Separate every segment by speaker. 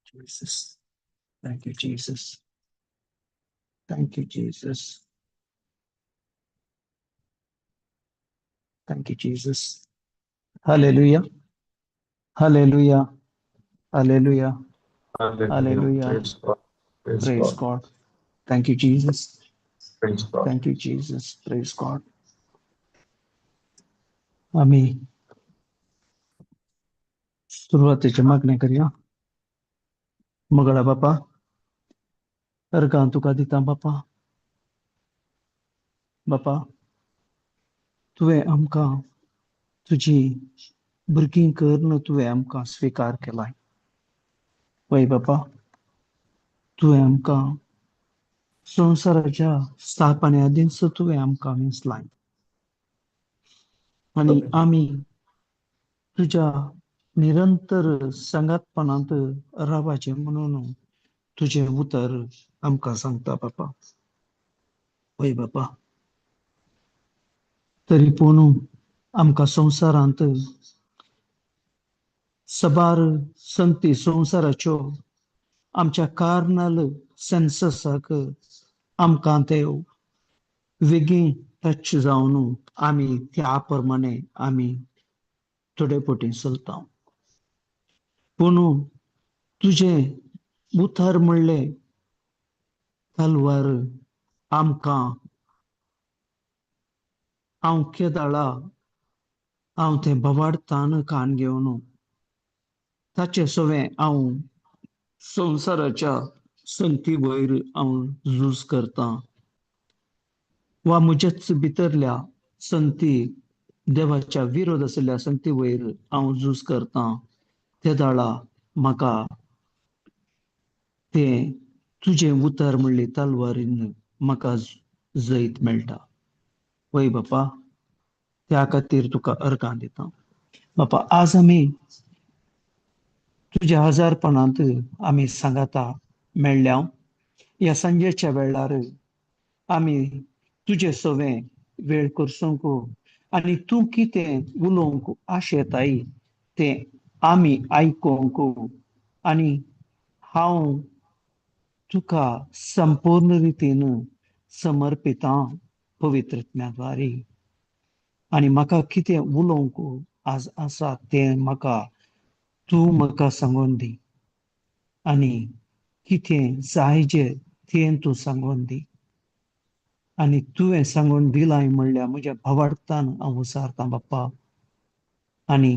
Speaker 1: Jesus. Thank you, Jesus. Thank you, Jesus. Thank you, Jesus. Hallelujah. Hallelujah. Hallelujah.
Speaker 2: Hallelujah.
Speaker 1: Hallelujah.
Speaker 2: Praise God. Praise
Speaker 1: Praise
Speaker 2: God.
Speaker 1: God. Thank you, Jesus.
Speaker 2: Praise God.
Speaker 1: Thank you, Jesus. Praise God. आम्ही सुरुवातीचे मागणे करूया. मगळा बापा अर्गां तुका दिता बापा. बापा तुवें आमकां तुजी भुरगीं करून तुवें आमकां स्विकार केलाय. वय बापा तुवें आमकां संवसाराच्या स्थापने आदींच तुवें आमकां वेंचलाय आनी आमी तुज्या निरंतर संगातपणांत रावपाचें म्हणून तुजें उतर आमकां सांगता बापा. वय बापा तरी पूण आमकां संवसारांत सबार संगती संवसाराच्यो आमच्या कार्नल सेन्ससाक आमकां ते वेगळी टच जावन आमी त्या प्रमाणे आमी थोडे पटी चलता. पूण तुजें उतर म्हणलें तलवार आमकां हांव केदाळा हांव तें भवाडतान कान घेवन ताचे सवें हांव संवसाराच्या संगती वयर हांव झूज करतां वा म्हजेच भितरल्या संगती देवाच्या विरोध आशिल्ल्या संगती वयर हांव झूज करतां. ते दाळा म्हाका तें तुजें उतर म्हणली तलवारीन म्हाका जैत मेळटा. वय बापा त्या खातीर तुका अर्गां दिता. बापा आज आमी तुज्या हजारपणांत आमी सांगाता मेळ्ळ्या ह्या सांजेच्या वेळार आमी तुजे सवें वेळ करसूंक आनी तूं कितें उलोवंक आशेताय तें आमी आयकोंक आनी हांव तुका संपूर्ण रितीन समर्पितां पवित्रत्म्याद्वारे. आनी म्हाका कितें उलोवंक आज आसा तें म्हाका तूं म्हाका सांगून दी आनी कितें जाय जें तें तूं सांगून दी. आनी तुवें सांगून दिलाय म्हणल्यार म्हज्या भावार्थान हांव उसारतां बाप्पा. आनी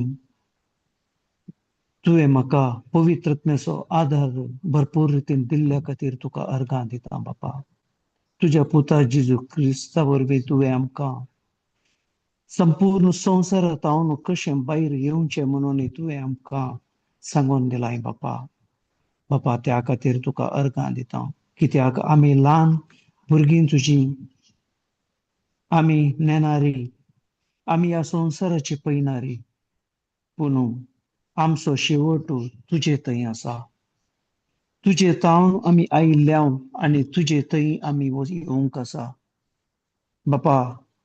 Speaker 1: तुवें म्हाका पवित्रत्म्याचो आदार भरपूर रितीन दिल्ल्या खातीर तुका अर्गां दिता बापा. तुज्या पुता जेजू क्रिस्ता वरवीं तुवें आमकां संपूर्ण संवसारांत हांव कशें भायर येवचें म्हणून तुवें आमकां सांगून दिलाय बापा. बापा त्या खातीर तुका अर्गां दिता. कित्याक आमी ल्हान भुरगीं तुजीं, आमी नेणारी, आमी ह्या संवसाराची पळयणारी, पूण आमचो शेवट तुजे थंय आसा. तुजे तावन आमी आयिल्ल्या आनी तुजे थंय आमी येवंक आसा. बापा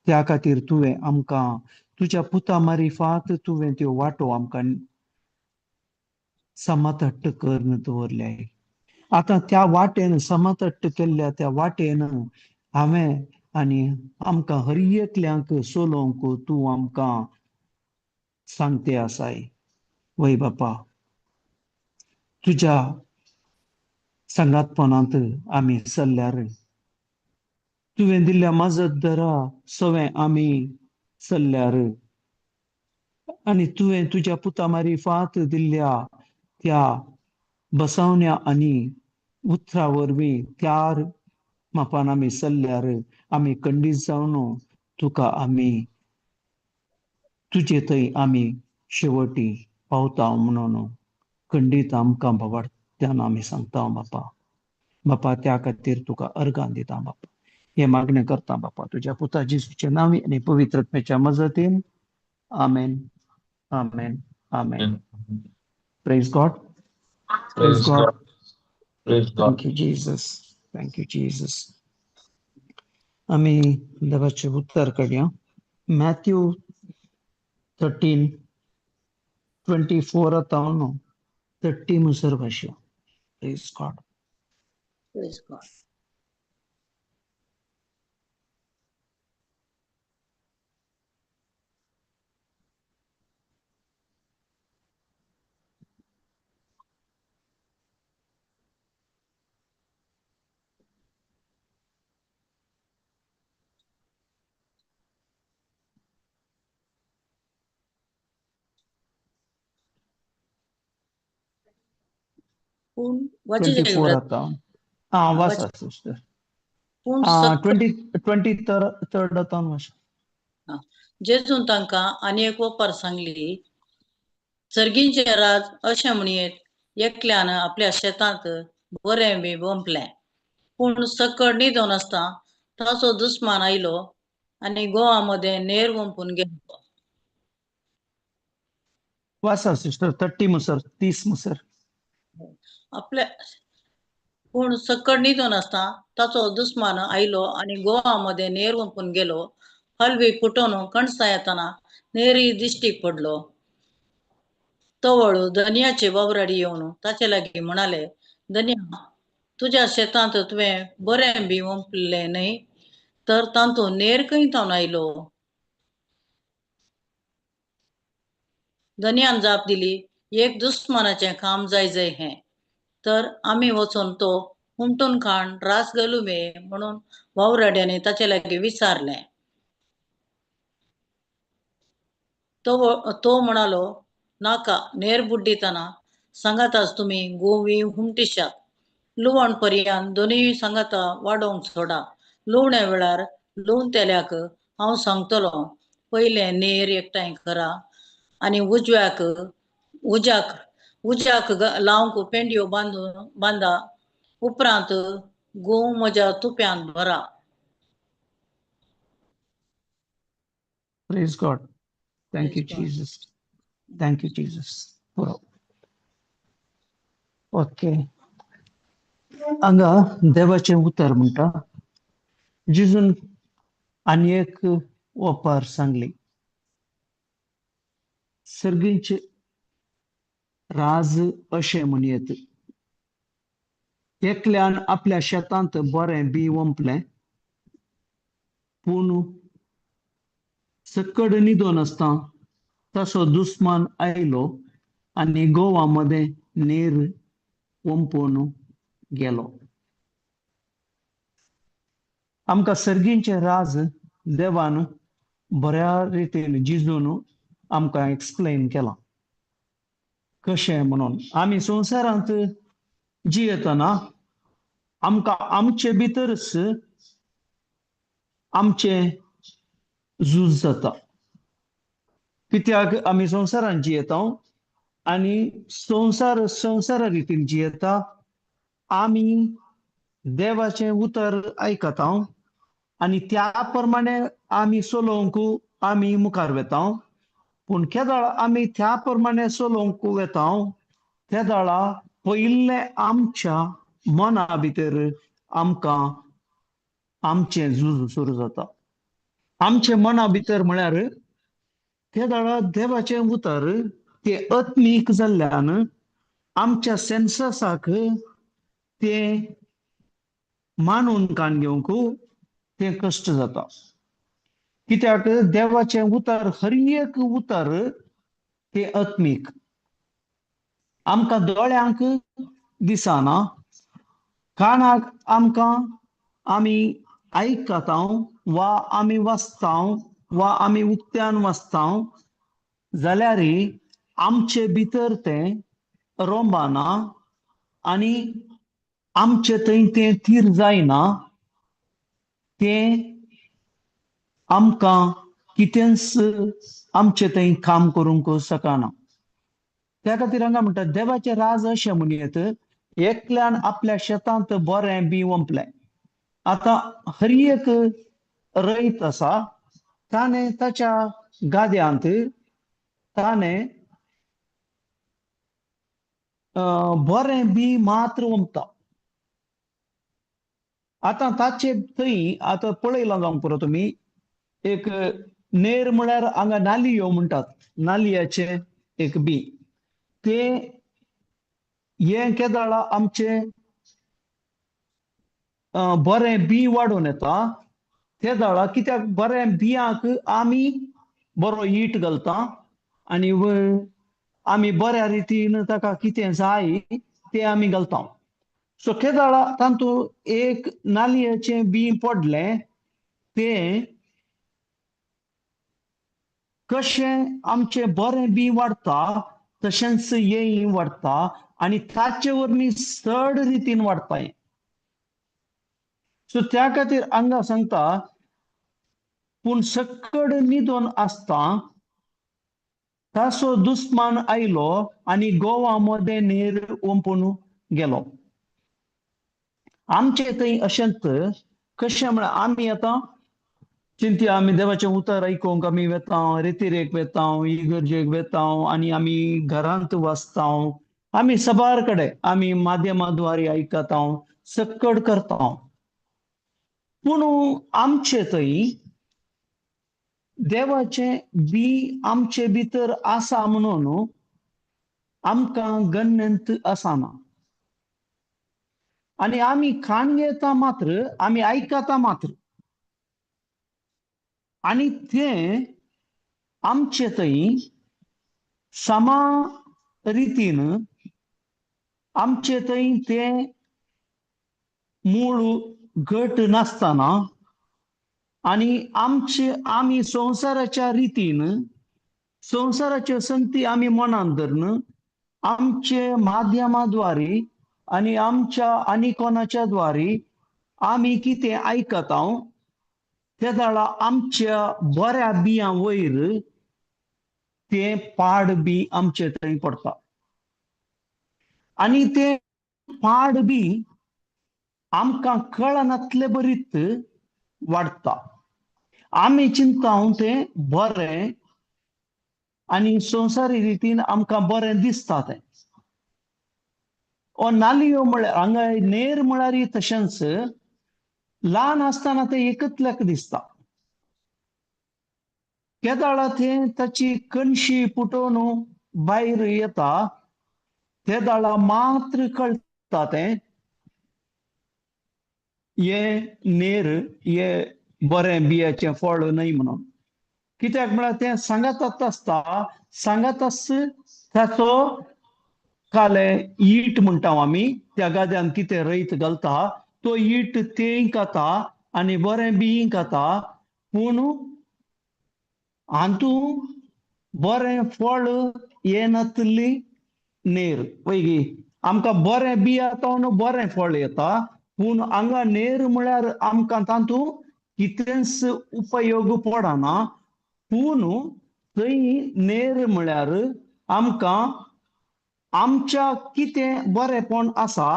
Speaker 1: त्या खातीर तुवें आमकां तुज्या पुता मारिफात तुवें त्यो वाटो आमकां समतट्ट करून दवरल्याय. आतां त्या वाटेन समतट्ट केल्ल्या त्या वाटेन हांवें आनी आमकां हर एकल्यांक चलोवंक तूं आमकां सांगते आसाय. वय बापा तुज्या संगातपणांत आमी चल्ल्यार तुवें दिल्ल्या मजत दरा सवें आमी चल्ल्यार आनी तुवें तुज्या पुता मारिफात दिल्ल्या त्या बसवण्या आनी उतरा वरवीं त्या मापान आमी चल्ल्यार आमी खंडीत जावन तुका आमी तुजे थंय आमी शेवटी पावता म्हणून खंडीत आमकां भवार्थ्यान आमी सांगता बापा. बापा त्या खातीर तुका अर्गां दिता बापा. हे मागणें करता बापा तुज्या पुता जेजूच्या नांवान आनी पवित्रत्म्याच्या मजतीन. Amen. Amen. Amen. Praise God. Praise God.
Speaker 2: Praise God.
Speaker 1: Thank you Jesus. Thank you Jesus. आमी देवाचे उतर काडया. Matthew 13, 24 ataunu 30 musar bashya. Praise God.
Speaker 3: Praise God. पूण वाची
Speaker 1: 24 ataun. Vasa sister.
Speaker 3: पूण सक्त
Speaker 1: 23rd ataun vasha.
Speaker 3: जेजून तांकां आनी एक वपार सांगली, सर्गींचे राज अशें म्हणयेत, एकल्यान आपल्या शेतांत बरें बी वंपलें, पूण सकड न्हिदोन आसता ताचो दुस्मान आयलो आनी गोवा मध्ये नेर वंपून गेलो.
Speaker 1: Vasa sister 30 musar 30 musar.
Speaker 3: आपल्या पूण सकड न्हिदोन आसता ताचो दुस्मान आयलो आनी गोवा मध्ये नेर वंपून गेलो. हलवी फुटोन कणसां येताना नेरी दिश्टीक पडलो. तवळू धनियाचे वावराडी येवन ताचे लागीं म्हणाले, धनिया, तुझ्या शेतांत तुवें बरें बी वंपले न्हय, तर तातूंत नेर खंयतावन आयलो? धनियान जाप दिली, एक दुस्मानाचें काम जाय हें, तर आमी वचोन तो हुमटून खाण रास घालूं मे म्हणून वावराड्याने ताचे लागीं विचारलें. तो म्हणालो, नाका, नेर बुड्डिताना सांगाताच तुमी गोवी हुमटिशात. लुवण पर्यंत दोनूय सांगाता वाडोवंक सोडा. लुवण्या वेळार लुवन तेल्याक हांव सांगतलो, पयलें नेर एकठांय करा आनी उज्याक लावंक पेंड्यो बांदा. उपरांत गोव म्हज्या तुप्यान भरा.
Speaker 1: Praise God. Thank you,
Speaker 3: Praise God.
Speaker 1: Jesus. Thank you, Jesus. Okay. हांगा देवाचें उतर म्हणटा, जिजून आनी एक वपार सांगली. सर्गींचे राज अशें म्हणयेत, एकल्यान आपल्या शेतांत बरें बी वंपलें, पूण सकड न्हिदोन आसता ताचो दुस्मान आयलो आनी गोवा मध्ये नेर वंपून गेलो. आमकां सर्गींचे राज देवान बऱ्या रितीन जिजून आमकां एक्सप्लेन केलां, कशें म्हणून. आमी संवसारांत जियेतना आमकां आमचे भितरच आमचें झूज जाता. कित्याक आमी संवसारांत जियेता आनी संवसार रितीन जियेता. आमी देवाचें उतर आयकता आनी त्या प्रमाणे आमी चलोवंक आमी मुखार वेता. पूण केदाळ आमी त्या प्रमाणे चलोवंक वेता, तेदाळा पयलें आमच्या मना भितर आमकां आमचें झूज सुरू जाता. आमचे मना भितर म्हळ्यार तेदाळा देवाचें उतर तें आत्मीक जाल्ल्यान आमच्या सेन्ससाक तें मानून कान घेवंक तें कश्ट जाता. कित्याक देवाचें उतर हर एक उतर तें आत्मीक. आमकां दोळ्यांक दिसना, कानाक आमकां आमी आयकता वा आमी वाचता वा आमी उक्त्यान वाचता, जाल्यार आमचे भितर तें रोंबाना आनी आमचे थंय तें थीर जायना. तें आमकां कितेंच आमचे थंय काम करूंक शकना. त्या खातीर हांगा म्हणटा, देवाचें राज अशें म्हणयेत, एकल्यान आपल्या शेतांत बरें बी वंपलें. आतां हर एक रयत आसा, ताणें ताच्या गाद्यांत ताणें बरें बी मात्र वंपता. आतां ताचे थंय आतां पळयलां जावंक पुरो तुमी, एक नेर म्हळ्यार हांगा नालियो म्हणटात, नालियाचे एक बी. ते हे केदाळा आमचे बरें बी वाडून येता ते दाळा कित्याक बरें बियांक आमी बरो हीट घालता आनी आमी बऱ्या रितीन ताका कितें जाय तें आमी घालता. सो केदाळा तातूंत एक नाल्येचें बी पडलें तें कशें आमचें बरें बी वाडटा तशेंच हेंय वाडटा आनी ताचे वरवीं चड रितीन वाडटा हें. सो त्या खातीर हांगा सांगता पूण सक्कड न्हिदोन आसता तासो दुस्मान आयलो आनी गोवा मध्ये नेर ओंपून गेलो. आमचे थंय अशेंच कशें म्हळ्यार आमी आतां चिंतया आमी देवाचें उतर आयकूंक आमी वेता, रितीरेक वेता, इगर्जेक वेता आनी आमी घरांत वाचता, आमी सबार कडेन आमी माध्यमाद्वारे आयकता, सक्कड करता. पूण आमचे थंय देवाचें बी आमचे भितर आसा म्हणून आमकां गन्यंत आसना. आनी आमी कान घेता मात्र आमी आयकता मात्र आनी तें आमचे थंय समा रितीन आमचे थंय तें मूळ घट नासतना आनी आमी संवसाराच्या रितीन संवसाराच्यो संगती आमी मनान धरून आमचे माध्यमाद्वारे आनी आमच्या आनी कोणाच्या द्वारे आमी कितें आयकता ते दाळा आमच्या बऱ्या बियां वयर तें पाड बी आमचे थंय पडटा. आनी तें पाड बी आमकां कळनातले बरीत वाडटा. आमी चिंता तें बरें आनी संवसारी रितीन आमकां बरें दिसता तें. नाल्यो म्हळ्यार हांगा नेर म्हळ्यार तशेंच ल्हान आसतना तें एकतल्याक दिसता. केदाळा तें ताची कणशी फुटोवन भायर येता ते दाळा मात्र कळटा तें हे नेर हे बरें बियाचें फळ न्हय म्हणून. कित्याक म्हळ्यार तें सांगातात आसता सांगातास ताचो काले ईट म्हणटा आमी त्या गाद्यान कितें रयत घालता तो ईट तें खाता आनी बरें बी खाता पूण हातूंत बरें फळ येनातली नेर पळय आमकां बरें बी येता बरें फळ येता पूण हांगा नेर म्हळ्यार आमकां तातूंत कितेंच उपयोग पडना. पूण थंय नेर म्हळ्यार आमकां आमच्या कितें बरेंपण आसा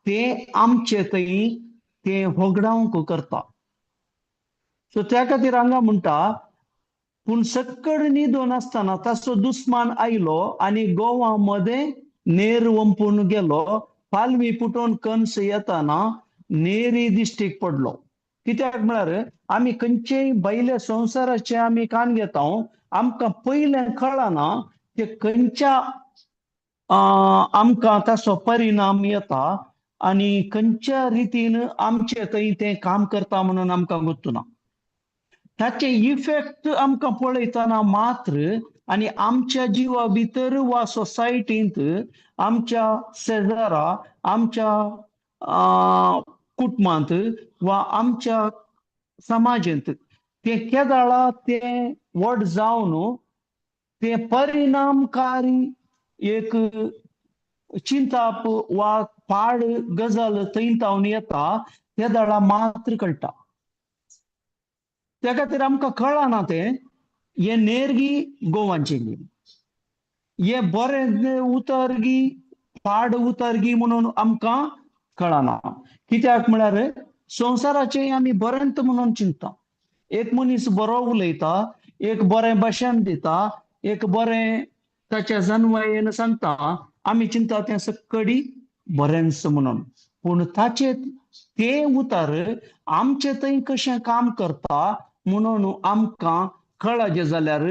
Speaker 1: तें आमचे थंय तें होगडावंक करता. सो त्या खातीर हांगा म्हणटा पूण सक्कड न्हिदोन आसतना ताचो दुस्मान आयलो आनी गोवा मध्ये नेर ओंपून गेलो. पालवी फुटोवन कणस येताना नेरी दिश्टीक पडलो. कित्याक म्हळ्यार आमी खंयचेय भायल्या संवसाराचे आमी कान घेता आमकां पयलें कळना ते खंयच्या आमकां ताचो परिणाम येता आनी खंयच्या रितीन आमचे थंय तें काम करता म्हणून आमकां गुर्तुना. ताचे इफेक्ट आमकां पळयतना मात्र आनी आमच्या जिवा भितर वा सोसायटींत आमच्या शेजारा आमच्या कुटुंबांत वा आमच्या समाजांत तें केदाळा तें व्हड जावन तें परिणामकारी एक चिंताप वा पाड गजाल थंय जावन येता त्या दाळा मात्र कळटा. त्या खातीर आमकां कळना तें हे नेरगी गोवांचेगी हे बरें उतरगी पाड उतरगी म्हणून आमकां कळना. कित्याक म्हळ्यार संवसाराचें आमी बरेंत म्हणून चिंतता. एक मनीस बरो उलयता एक बरें भाशण दिता एक बरें ताच्या जन्मयेन सांगता आमी चिंता तें सक्कडी बरेंच म्हणून. पूण ताचे तें उतर आमचे थंय कशें काम करता म्हणून आमकां कळजे जाल्यार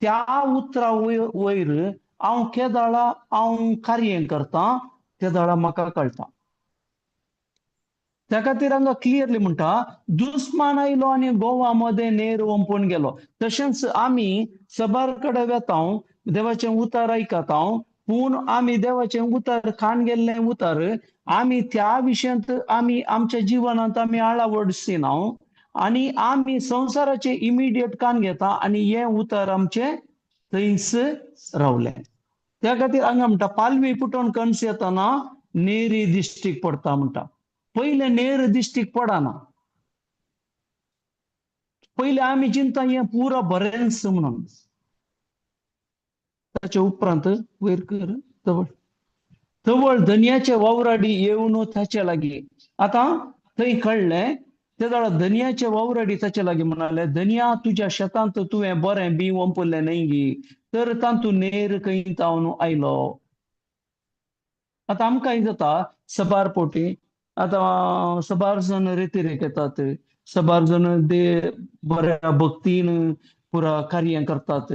Speaker 1: त्या उतरा वयर हांव केदाळा हांव कार्य करता केदाळा म्हाका कळटा. त्या खातीर हांगा क्लियरली म्हणटा दुस्मान आयलो आनी गोवा मध्ये नेर ओंपून गेलो. तशेंच आमी सभार कडेन वेता देवाचें उतर आयकता, पूण आमी देवाचें उतर खाण गेल्लें उतर आमी त्या विशयांत आमी आमच्या जिवनांत आमी आळावडसिना आनी आमी संवसाराचे इमिडिएट कान घेता आनी हें उतर आमचें थंयच रावलें. त्या खातीर हांगा म्हणटा पालवी पुटोवन कणस येतना नेरी दिश्टीक पडटा म्हणटा. पहिले नेर दिश्टीक पडना. पहिले आमी चिंता हें पुरो बरेंच म्हणून. ताचे उपरांत वयर कर तवळ तवळ धनियाचे वावराडी येवन ताचे लागीं. आतां थंय कळ्ळें ते जाळा धनियाचे वावराडी ताचे लागीं म्हणाले धनिया तुज्या शेतांत तुवें बरें बी ओंपलें न्हय गी तर तातूंत नेर खंय तावन आयलो. आतां आमकां कितें जाता सबार पोटी आतां सबार जण रेतीरेक येतात, सबार जण दे बऱ्या भक्तीन पुरा कार्य करतात.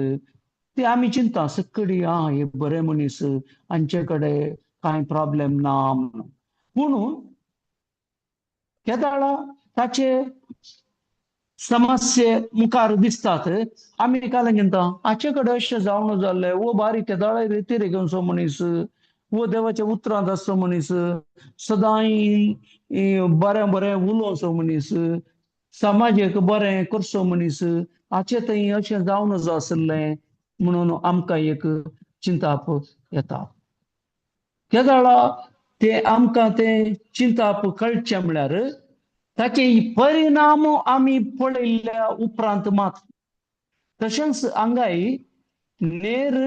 Speaker 1: ते आमी चिंता सक्कडी हे बरे मनीस हांचे कडेन कांय प्रॉब्लेम ना म्हणून. पूण केदाळा ताचे समस्ये मुखार दिसतात. आमी काय चिंता हाचे कडेन अशें जावं जाल्लें वो बारीक केदाळा रेतीरेक मनीस वो देवाच्या उतरांत आसचो मनीस सदांय बरें बरें उलोवचो मनीस समाजाक बरें करचो मनीस हाचे थंय अशें जावं नजो आसलें म्हणून आमकां एक चिंताप येता. केदाळा ते आमकां ते चिंताप कळचें म्हळ्यार ताचे परिणाम आमी पळयल्ल्या उपरांत मात. तशेंच हांगाय नेर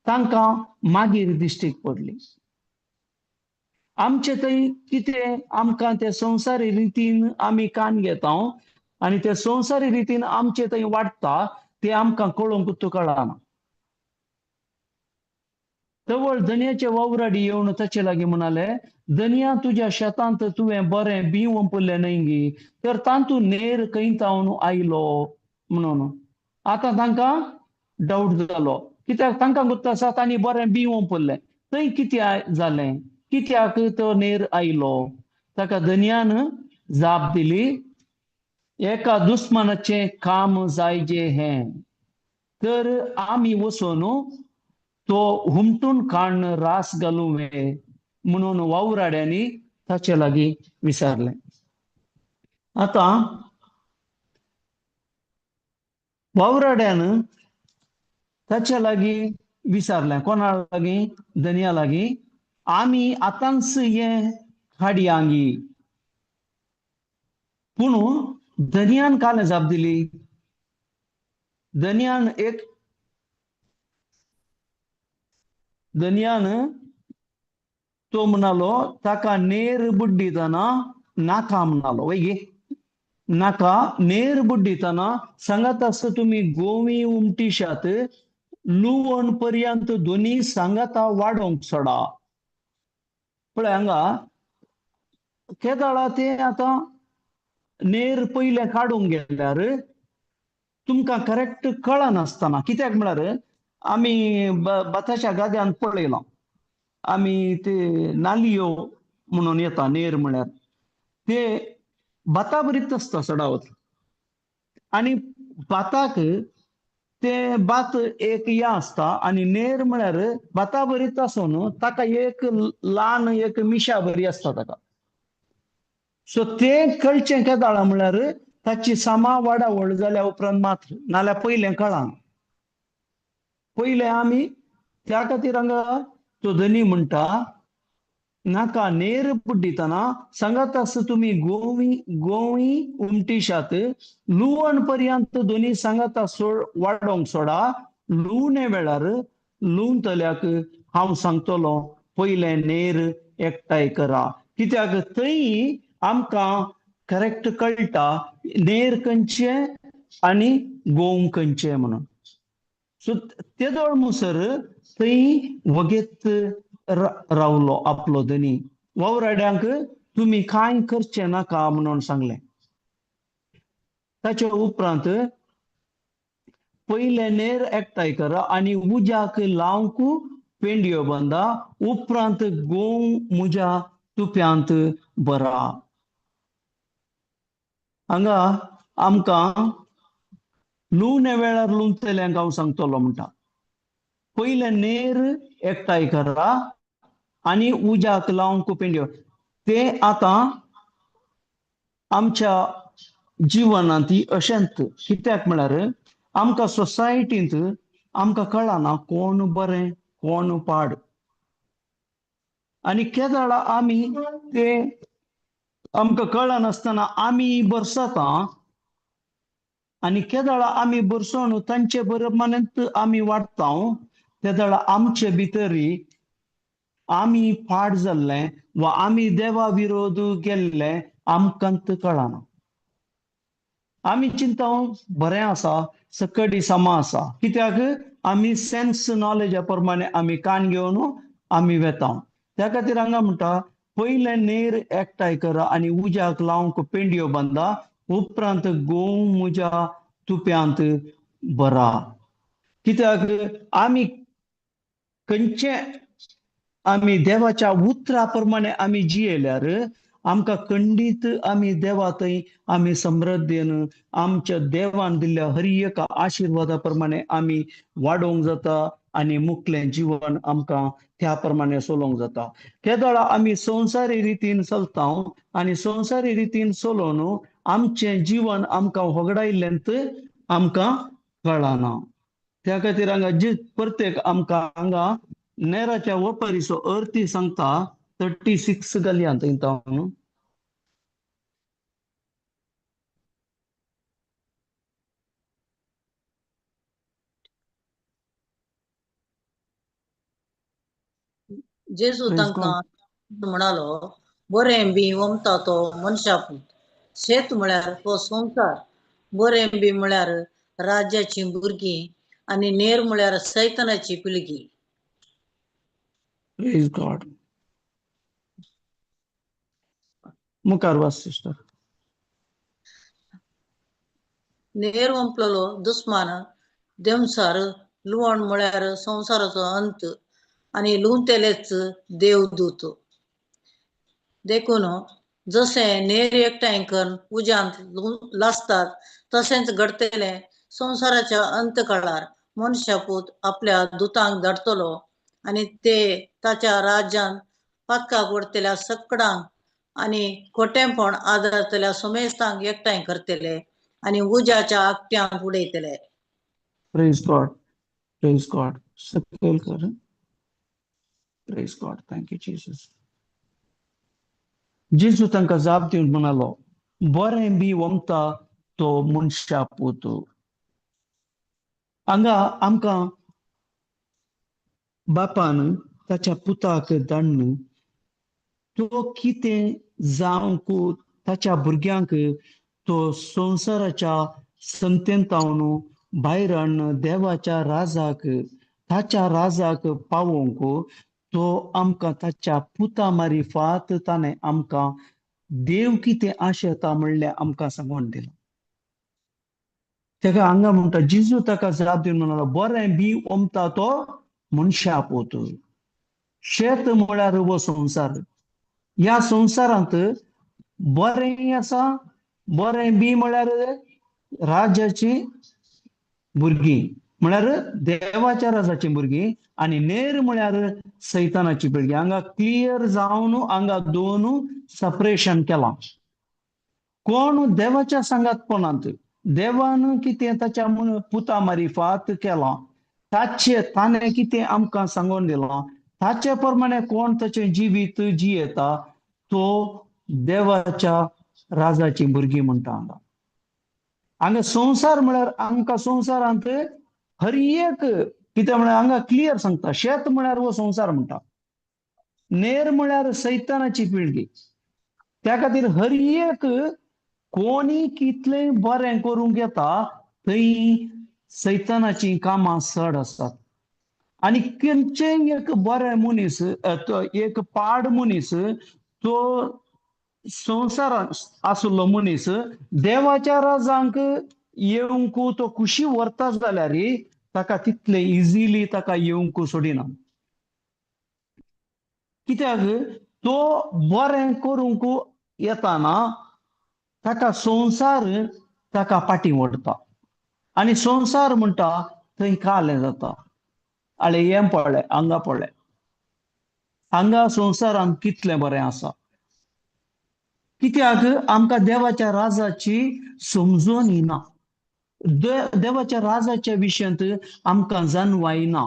Speaker 1: तांकां मागीर दिश्टीक पडली. आमचे थंय कितें आमकां ते संवसारी रितीन आमी कान घेता आनी ते संवसारी रितीन आमचे थंय वाडटा ते आमकां कळोवंक कळना. तवळ धनियाचे वावराडी येवन ताचे लागीं म्हणाले धनिया तुज्या शेतांत तुवें बरें बी ओंपलें न्हय गी तर तातूंत नेर खंय तावन आयलो म्हणून. आतां तांकां डावट जालो कित्याक तांकां गुर्त आसा तांणी बरें बी ओंपलें थंय कित्याक जालें कित्याक तो नेर आयलो. ताका धनियान जाप दिली एका दुस्मानाचें काम जायजें हें तर आमी वचून तो हुमटून काडून रास घालूं म्हणून वावराड्यांनी ताचे लागीं विचारलें. आतां वावराड्यान ताचे लागीं विचारलें कोणा लागीं धनिया लागीं आमी आतांच हें हाडयांगी. पूण धनियान काल जाप दिली धनियान तो म्हणालो ताका नेर बुड्डितना नाका म्हणालो वैगे नाका नेर बुड्डितना सांगात असं तुम्ही गोवी उमटीशात लुवण पर्यंत दोन्ही सांगाता वाडोंक सोडा. पळय हांगा केदाळा ते आता नेर पयले काडूंक गेल्यार तुमकां करेक्ट कळनासतना कित्याक म्हळ्यार आमी बाताच्या गाद्यान पळयलां आमी ते नालियो म्हणून येता नेर म्हळ्यार ते बाता बरीच आसता सडावत आनी बाताक ते बात एक या आसता आनी नेर म्हळ्यार बाता बरीच आसून ताका एक ल्हान एक मिशा बरी आसता ताका. सो ते कळचें केदाळा म्हळ्यार ताची सामा वाडावळ जाल्या उपरांत मात्र नाल्यार पयलें कळना. पयलें आमी त्या खातीर हांगा तो धनी म्हणटा नाका नेर बुड्डितना सांगात आस तुम्ही गोवी उमटीशात लुवण पर्यंत दोन्ही सांगाता वाडोंक सोडा. लुवणे वेळार लुवतल्याक हांव सांगतलो पयले नेर एकठांय करा कित्याक थंय आमकां करेक्ट कळटा नेर खंयचे आनी गोव खंयचे म्हणून. सो तेदोळ मुसर थंय वगेत रावलो आपलो धनी. वावराड्यांक तुम्ही कांय करचें नाका म्हणून सांगलें. ताचे उपरांत पयले नेर एकठांय करा आनी उज्याक लावंक पेंडियो बंदा उपरांत गोंव मुजा तुप्यांत बरा. हांगा आमकां लुवण्या वेळार लुंतल्यांक हांव सांगतलो म्हणटा. पयले नेर एकठांय करा आनी उज्याक लावंक पेंड्यो. ते आतां आमच्या जिवनांत अशेंत कित्याक म्हळ्यार आमकां सोसायटींत आमकां कळना कोण बरें कोण पाड. आनी केदाळा आमी ते आमकां कळनासतना आमी बरसता आनी केदाळा आमी बरसोन तांचे बरोबरानंत आमी वाडटा. तेदाळा आमचे भितरी आमी पाड जाल्ले वा आमी देवा विरोध गेल्ले आमकांत कळना. आमी चिंता बरें आसा सकडी समा आसा कित्याक आमी सेन्स नॉलेजा प्रमाणे आमी कान घेवन आमी वेता. त्या खातीर हांगा म्हणटा पयले नेर एकठांय करा आनी उज्याक लावंक पेंड्यो बांदा उपरांत गोंव मुज्या तुप्यांत बरा. कित्याक आमी खंयचे आमी देवाच्या उतरा प्रमाणे आमी जियेल्यार आमकां खंडीत आमी देवा थंय आमी समृद्धीन आमच्या देवान दिल्ल्या हर एक आशिर्वादा प्रमाणे आमी वाडोवंक जाता आनी मुखलें जीवन आमकां त्या प्रमाणे चलोवंक जाता. केदाळा आमी संवसारी रितीन चलता आनी संवसारी रितीन चलोवन आमचें जीवन आमकां होगडायिल्लेंत आमकां कळना. त्या खातीर हांगा प्रत्येक आमकां हांगा नेराच्या वपारीचो अर्थ सांगता 36 घालया थंय.
Speaker 3: जेजू तांकां म्हणालो बरें बी वमता तो मनशापूत. शेत म्हळ्यार तो संवसार, बरें बी म्हळ्यार राज्याची भुरगीं आनी नेर म्हळ्यार सैतानाची पिळगी.
Speaker 1: Praise God. मुखार वाच सिस्टर.
Speaker 3: नेर वंपलेलो दुस्मान देवसार, लुवण म्हळ्यार संवसाराचो अंत आनी लुंतेलेच देवदूत. देखून जशें नेर एकठांय करून उज्यांत लासतात तशेंच घडतलें संवसाराच्या अंत काळार मनशापूत आपल्या दुतांक धाडटलो आनी ते ताच्या राज्यान पातकाक वडतल्या सकडांक आनी खोटेपण आदारतल्या समेस्तांक एकठांय करतले आनी उज्याच्या आगट्यांक उडयतले.
Speaker 1: Praise God. Praise God. सकयल कर. Praise God. Thank you Jesus. जेजू तांकां जाप दिवन म्हणालो बरें बी वमता तो मनशापूत. हांगा आमकां बापान ताच्या पुताक धाडून तो कितें जावंक ताच्या भुरग्यांक तो संवसाराच्या संतेंतावन भायर हाडून देवाच्या राजाक ताच्या राजाक पावोवंक तो आमकां ताच्या पुता मारिफात ताणें आमकां देव कितें आशेता म्हणलें आमकां सांगून दिलां. तेका हांगा म्हणटा जेजू ताका जाप दिवन म्हणालो बरें बी वमता तो मनशापूत. शेत म्हळ्यार हो संवसार. ह्या संवसारांत बरें आसा, बरें बी म्हळ्यार राजाची भुरगीं म्हळ्यार देवाच्या राजाची भुरगीं आनी नेर म्हळ्यार सैतानाची भुरगीं. हांगा क्लियर जावन हांगा दोन सपरेशन केलां. कोण देवाच्या सांगातपणांत देवान कितें ताच्या पुता मारिफात केलां ताणें कितें आमकां सांगून दिलां ताचे प्रमाणे कोण ताचें जिवीत जियेता तो देवाच्या राजाची भुरगीं म्हणटा. हांगा संवसार म्हळ्यार आमकां संवसारांत हर एक कितें म्हळ्यार हांगा क्लियर सांगता. शेत म्हळ्यार हो संवसार म्हणटा. नेर म्हळ्यार सैतानाची पिळगी. त्या खातीर हर एक कोणी कितलें बरें करूंक येता थंय सैतानाची कामां चड आसतात. आनी खंयचेय एक बरें मनीस एक पाड मनीस तो संवसारांत आसलो मनीस देवाच्या राजांक येवंक तो खुशी व्हरता जाल्यार ताका तितले इजिली ताका येवंक सोडिना. कित्याक तो बरें करूंक येताना ताका संसार ताका फाटीं ओडता आनी संसार म्हणटा थंय कालें जाता. आळे हें पळय, हांगा पळय, हांगा संवसारांत कितलें बरें आसा. कित्याक आमकां देवाच्या राजाची समजून येना. देवाच्या राजाच्या विशयांत आमकां जाणवाय ना.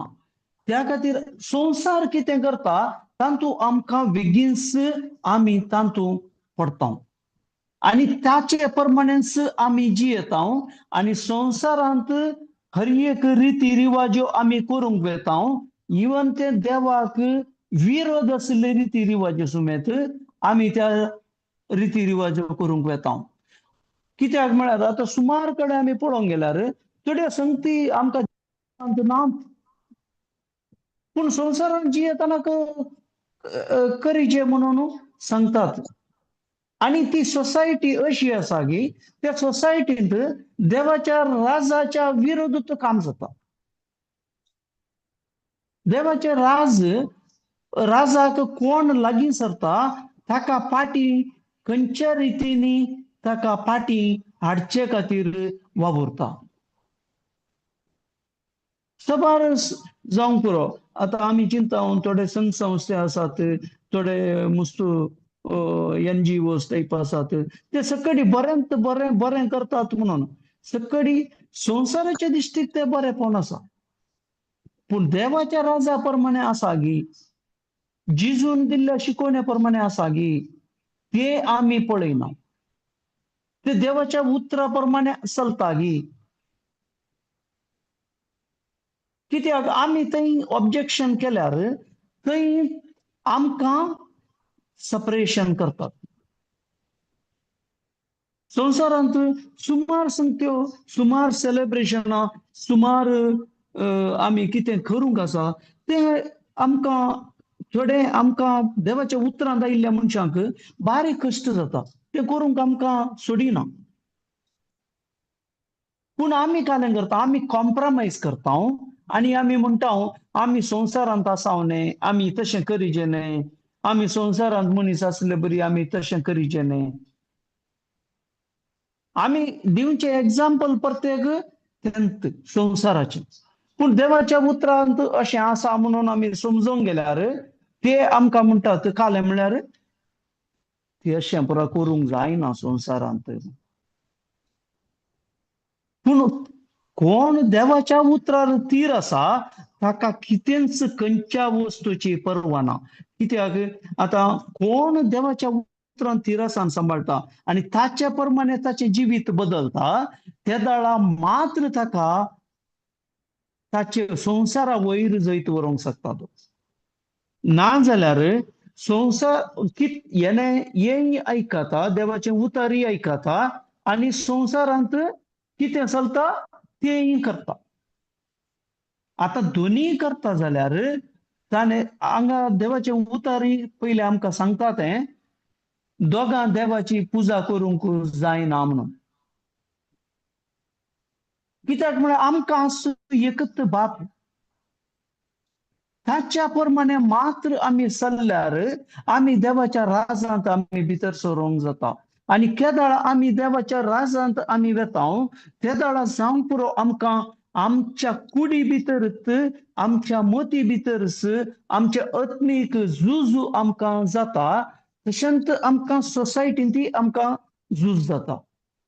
Speaker 1: त्या खातीर संवसार कितें करता तातूंत आमकां बेगीनच आमी तातूंत पडटा आनी ताचे प्रमाणेच आमी जियेता आनी संवसारांत हर एक रिती रिवाज्यो आमी करूंक वेता. इवन ते देवाक विरोध आसले रिती रिवाज्यो सुमेत आमी त्या रिती रिवाज्यो करूंक वेता. कित्याक म्हळ्यार आतां सुमार कडेन आमी पळोवंक गेल्यार थोड्यो संगती आमकां ना, पूण संवसारांत जियेतना करीचे म्हणून सांगतात. आणि ती सोसायटी अशी आसा की त्या सोसायटींत देवाच्या राजाच्या विरोधात काम जाता. देवाचे राजाक कोण लागीं सरता ताका फाटीं खंयच्या रितींनी ताका फाटीं हाडचे खातीर वावुरता. सबार जावंक पुरो. आतां आमी चिंता थोडे संघ संस्था आसात, थोडे NGOs टाईप आसात, ते सकडी बरेंत बरें बरें करतात म्हणून सकडी संवसाराच्या दिश्टीक ते बरेपण आसा. पूण देवाच्या राजा प्रमाणे आसा गी, जिजून दिल्ल्या शिकवण्या प्रमाणे आसा गी, ते आमी पळयना. ते देवाच्या उतरा प्रमाणे चलता गी. कित्याक आमी थंय ऑब्जेक्शन केल्यार थंय आमकां सपरेशन करतात. संवसारांत सुमार संगत्यो, सुमार सेलिब्रेशनां, सुमार आमी कितें करूंक आसा ते आमकां थोडे आमकां देवाच्या उतरांत आयिल्ल्या मनशांक बारीक कश्ट जाता. ते करूंक आमकां सोडिना. पूण आमी कालें करता, आमी कॉम्प्रोमायज करता आनी आमी म्हणटा आमी संवसारांत आसाव न्हय, आमी तशें करीचे न्हय, आमी संवसारांत मनीस आसले बरी, आमी तशें करीचे न्हय. आमी दिवचे एग्जाम्पल प्रत्येक तेंत संवसाराचें. पूण देवाच्या उतरांत अशें आसा म्हणून आमी समजोवंक गेल्यार ते आमकां म्हणटात कालें म्हळ्यार ते अशें पुरो करूंक जायना संवसारांत. पूण कोण देवाच्या उतरार तीर आसा ताका कितेंच खंयच्या वस्तूची पर्वा ना. कित्याक आतां कोण देवाच्या उतरान तिरासान सांबाळटा आनी ताचे प्रमाणे ताचें जिवीत बदलता, त्या दाळा मात्र ताका ताचे संवसारा वयर जैत व्हरूंक शकता तो. नाजाल्यार संवसार हें आयकता, देवाचें उतारय आयकता आनी संवसारांत कितें चलता तेंय करता. आतां दोनीय करता जाल्यार ताणें हांगा देवाचें उतारय पयलें आमकां सांगता तें दोगां देवाची पुजा करूंक जायना म्हणून. कित्याक म्हळ्यार आमकां एकच बाप, ताच्या प्रमाणे मात्र आमी चल्ल्यार आमी देवाच्या राजांत आमी भितर सरोंक जाता. आनी केदाळ आमी देवाच्या राजांत आमी वेता त्या दाळा जावंक पुरो आमकां आमच्या कुडी भितरच, आमच्या मती भितरच आमचे आत्मीक झूज आमकां जाता, तशेंच आमकां सोसायटींतय आमकां झूज जाता.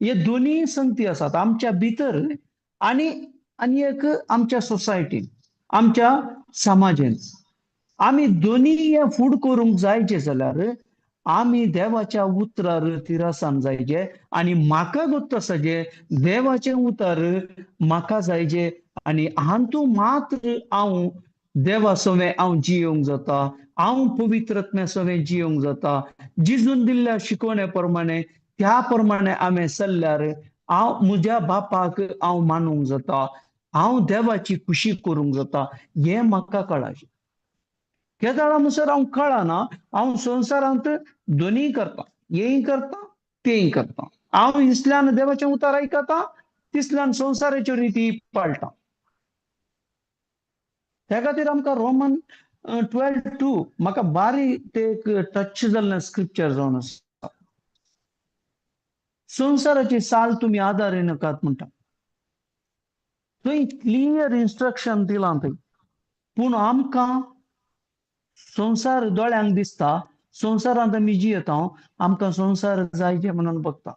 Speaker 1: हे दोनीय संगती आसात आमच्या भितर आनी एक आमच्या सोसायटीन, आमच्या समाजान. आमी दोनीय हे फूड करूंक जायचे जाल्यार आमी देवाच्या उतरार तिरासान जायचे आनी म्हाका गोत्ता सजे देवाचें उतर म्हाका जायचे आनी हातूंत मात्र हांव देवा सवें हांव जियोंक जाता, हांव पवित्रत्म्या सवें जियोंक जाता. जिजून दिल्ल्या शिकवण्या प्रमाणे त्या प्रमाणे आमी चल्ल्यार हांव म्हज्या बापाक हांव मानूंक जाता, हांव देवाची खुशी करूंक जाता. हें म्हाका कळाचें. केदाळा म्हणसर हांव कळना, हांव संवसारांत दोनीय करता, हेंय करता तेंय करता. हांव इसल्यान देवाचें उतर आयकता, तिसल्यान संवसाराच्यो रिती पाळटा. त्या खातीर आमकां रोमन 12:2 म्हाका बारीक ते एक टच जाल्लें स्क्रिप्चर जावन आसा. संवसाराची साल तुम्ही आदारी नकात म्हणटा. थंय क्लियर इन्स्ट्रक्शन दिलां थंय. पूण आमकां संवसार दोळ्यांक दिसता, संवसारांत आमी जियेता, आमकां संवसार जायचे म्हणून बघता.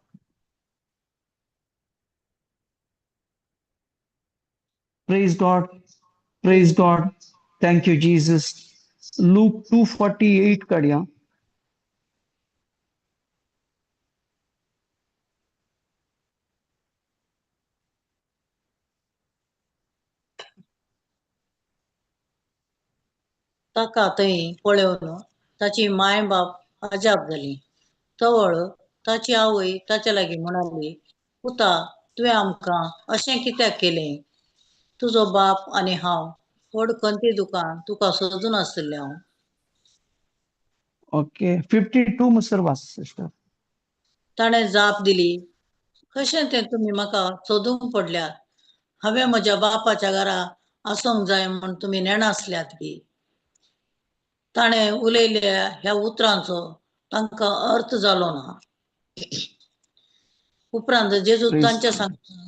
Speaker 1: Praise God, praise God. Thank you Jesus. Look 2:48 काडया.
Speaker 3: ताका थंय पळोवन ताची माय बाप अजाप जाली. तवळ ताची आवय ताचे लागीं म्हणाली, पुता, तुवें आमकां अशें कित्याक केलें? तुजो बाप आनी हांव व्हड कंती दुकान तुका सोदून आसतले हांव.
Speaker 1: ओके 52 मुसर वाच सिस्टर.
Speaker 3: ताणें जाप दिली, कशें तें तुमी म्हाका सोदूंक पडल्यात? हांवें म्हज्या बापाच्या घरा आसूंक जाय म्हूण तुमी नेणासल्यात बी. ताणें उलयल्या ह्या उतरांचो तांकां अर्थ जालो ना. उपरांत जेजू
Speaker 1: Praise
Speaker 3: तांच्या
Speaker 1: God.
Speaker 3: सांगता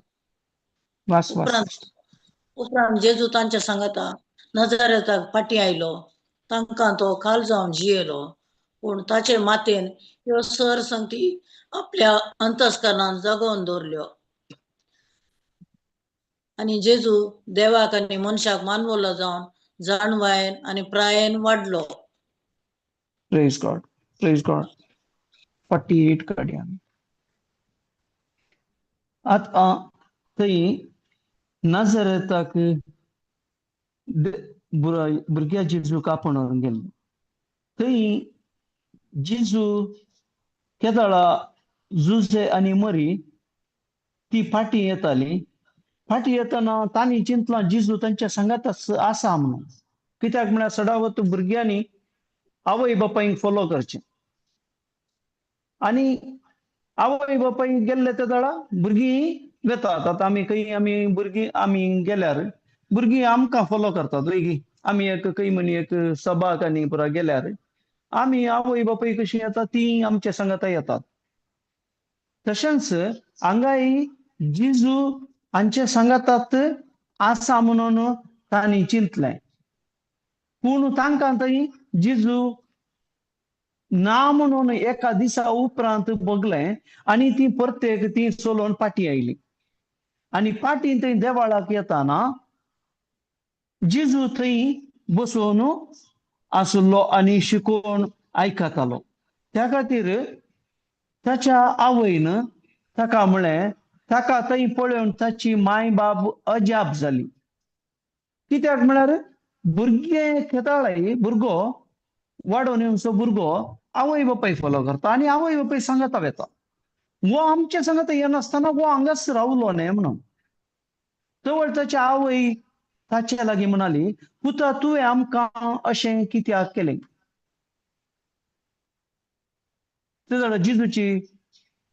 Speaker 1: वाच
Speaker 3: उपरांत उपरांत जेजू तांच्या सांगता नजरेताक फाटीं आयलो. तांकां तो काल जावन जियेलो. पूण ताचे मातेन ह्यो सर संगती आपल्या अंतस्करणांत जगोवन दवरल्यो. आनी जेजू देवाक आनी मनशाक मानवलो जावन जाणवायेन आनी प्रायेन वाडलो.
Speaker 1: Praise God, praise God. 48 काडया. आतां थंय नाझारेताक भुरग्या जेजूक आपणावन गेल्लो. थंय जेजू केदाळा जुजे आनी मरी ती फाटीं येताली. फाटीं येतना तांणी चिंतलां जेजू तांच्या सांगाताच आसा म्हणून. कित्याक म्हळ्यार सदावत भुरग्यांनी आवय बापायक फॉलो करचें. आनी आवय बापायक गेल्ले ते दाळा भुरगीं वेतात. आतां आमी भुरगीं आमी गेल्यार भुरगीं आमकां फॉलो करतात. वय आमी एक खंय म्हणी एक सभाक आनी पुरा गेल्यार आमी आवय बापाय कशीं येतात ती आमच्या सांगाता येतात. तशेंच हांगाय जेजू हांचे सांगातात आसा म्हणून तांणी चिंतलें. पूण तांकां थंय जेजू ना म्हणून एका दिसा उपरांत बगलें आनी ती परतेक ती चलोवन फाटीं आयली. आनी फाटीं थंय देवाळाक येताना जेजू थंय बसून आसलो आनी शिकोवन आयकतालो. त्या खातीर ताच्या आवयन ताका म्हळें, ताका थंय पळोवन ताची माय बाब अजाप जाली. कित्याक म्हळ्यार भुरगो वाडोवन येवचो भुरगो आवय बापाय फॉलो करता आनी आवय बापाय सांगाता वेता. वो आमच्या सांगाता येनासतना वो हांगाच रावलो न्हय म्हणून. तवळ ताची आवय ताचे लागीं म्हणाली, पुता, तुवें आमकां अशें कित्याक केलें? ते जाल्यार जेजूची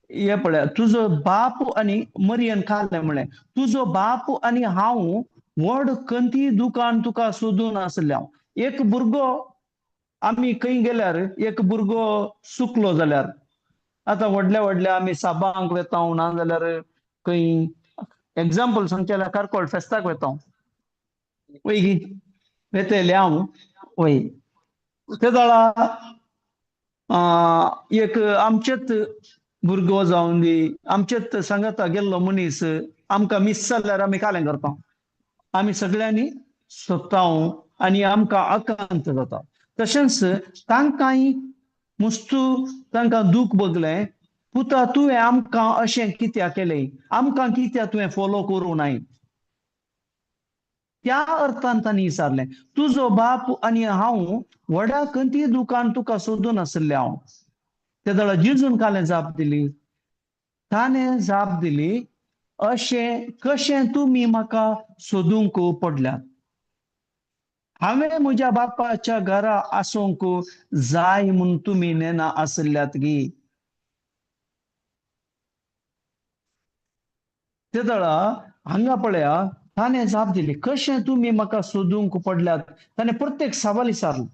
Speaker 1: हे पळय, तुजो बाप आनी मरियन खालें म्हळें, तुजो बाप आनी हांव व्हड कंती दुकान तुका सोदून आसले हांव. एक भुरगो आमी खंय गेल्यार एक भुरगो चुकलो जाल्यार आतां व्हडले आमी साबांक वेता ना जाल्यार खंय एग्जाम्पल सांगचें जाल्यार कारकोळ फेस्ताक वेता. वय वेतेले हांव वय ते दाळा एक आमचेच भुरगो जावन दी आमचेच सांगाता गेल्लो मनीस आमकां मिस जाल्यार आमी कालें करता. आमी सगळ्यांनी सोदता आनी आमकां आकांत जाता. तशेंच तांकांय मस्तू तांकां दूख भोगलें, पुता, तुवें आमकां अशें कित्याक केलें? आमकां कित्याक तुवें फॉलो करूं नाय? त्या अर्थान तांणी विचारलें, तुजो बाप आनी हांव व्हडा कंती दुकान तुका सोदून आसले हांव. ते दाळा जेजून कालें जाप दिली. ताणें जाप दिली, अशें कशें तुमी म्हाका सोदूंक पडल्यात? हांवें म्हज्या बापाच्या घरा आसूंक जाय म्हूण तुमी नेना आसल्यात गी. ते दाळा हांगा पळया, ताणे जाप दिली, कशें तुम्ही म्हाका सोदूंक पडल्यात. ताणें प्रत्येक सवाल विचारलो,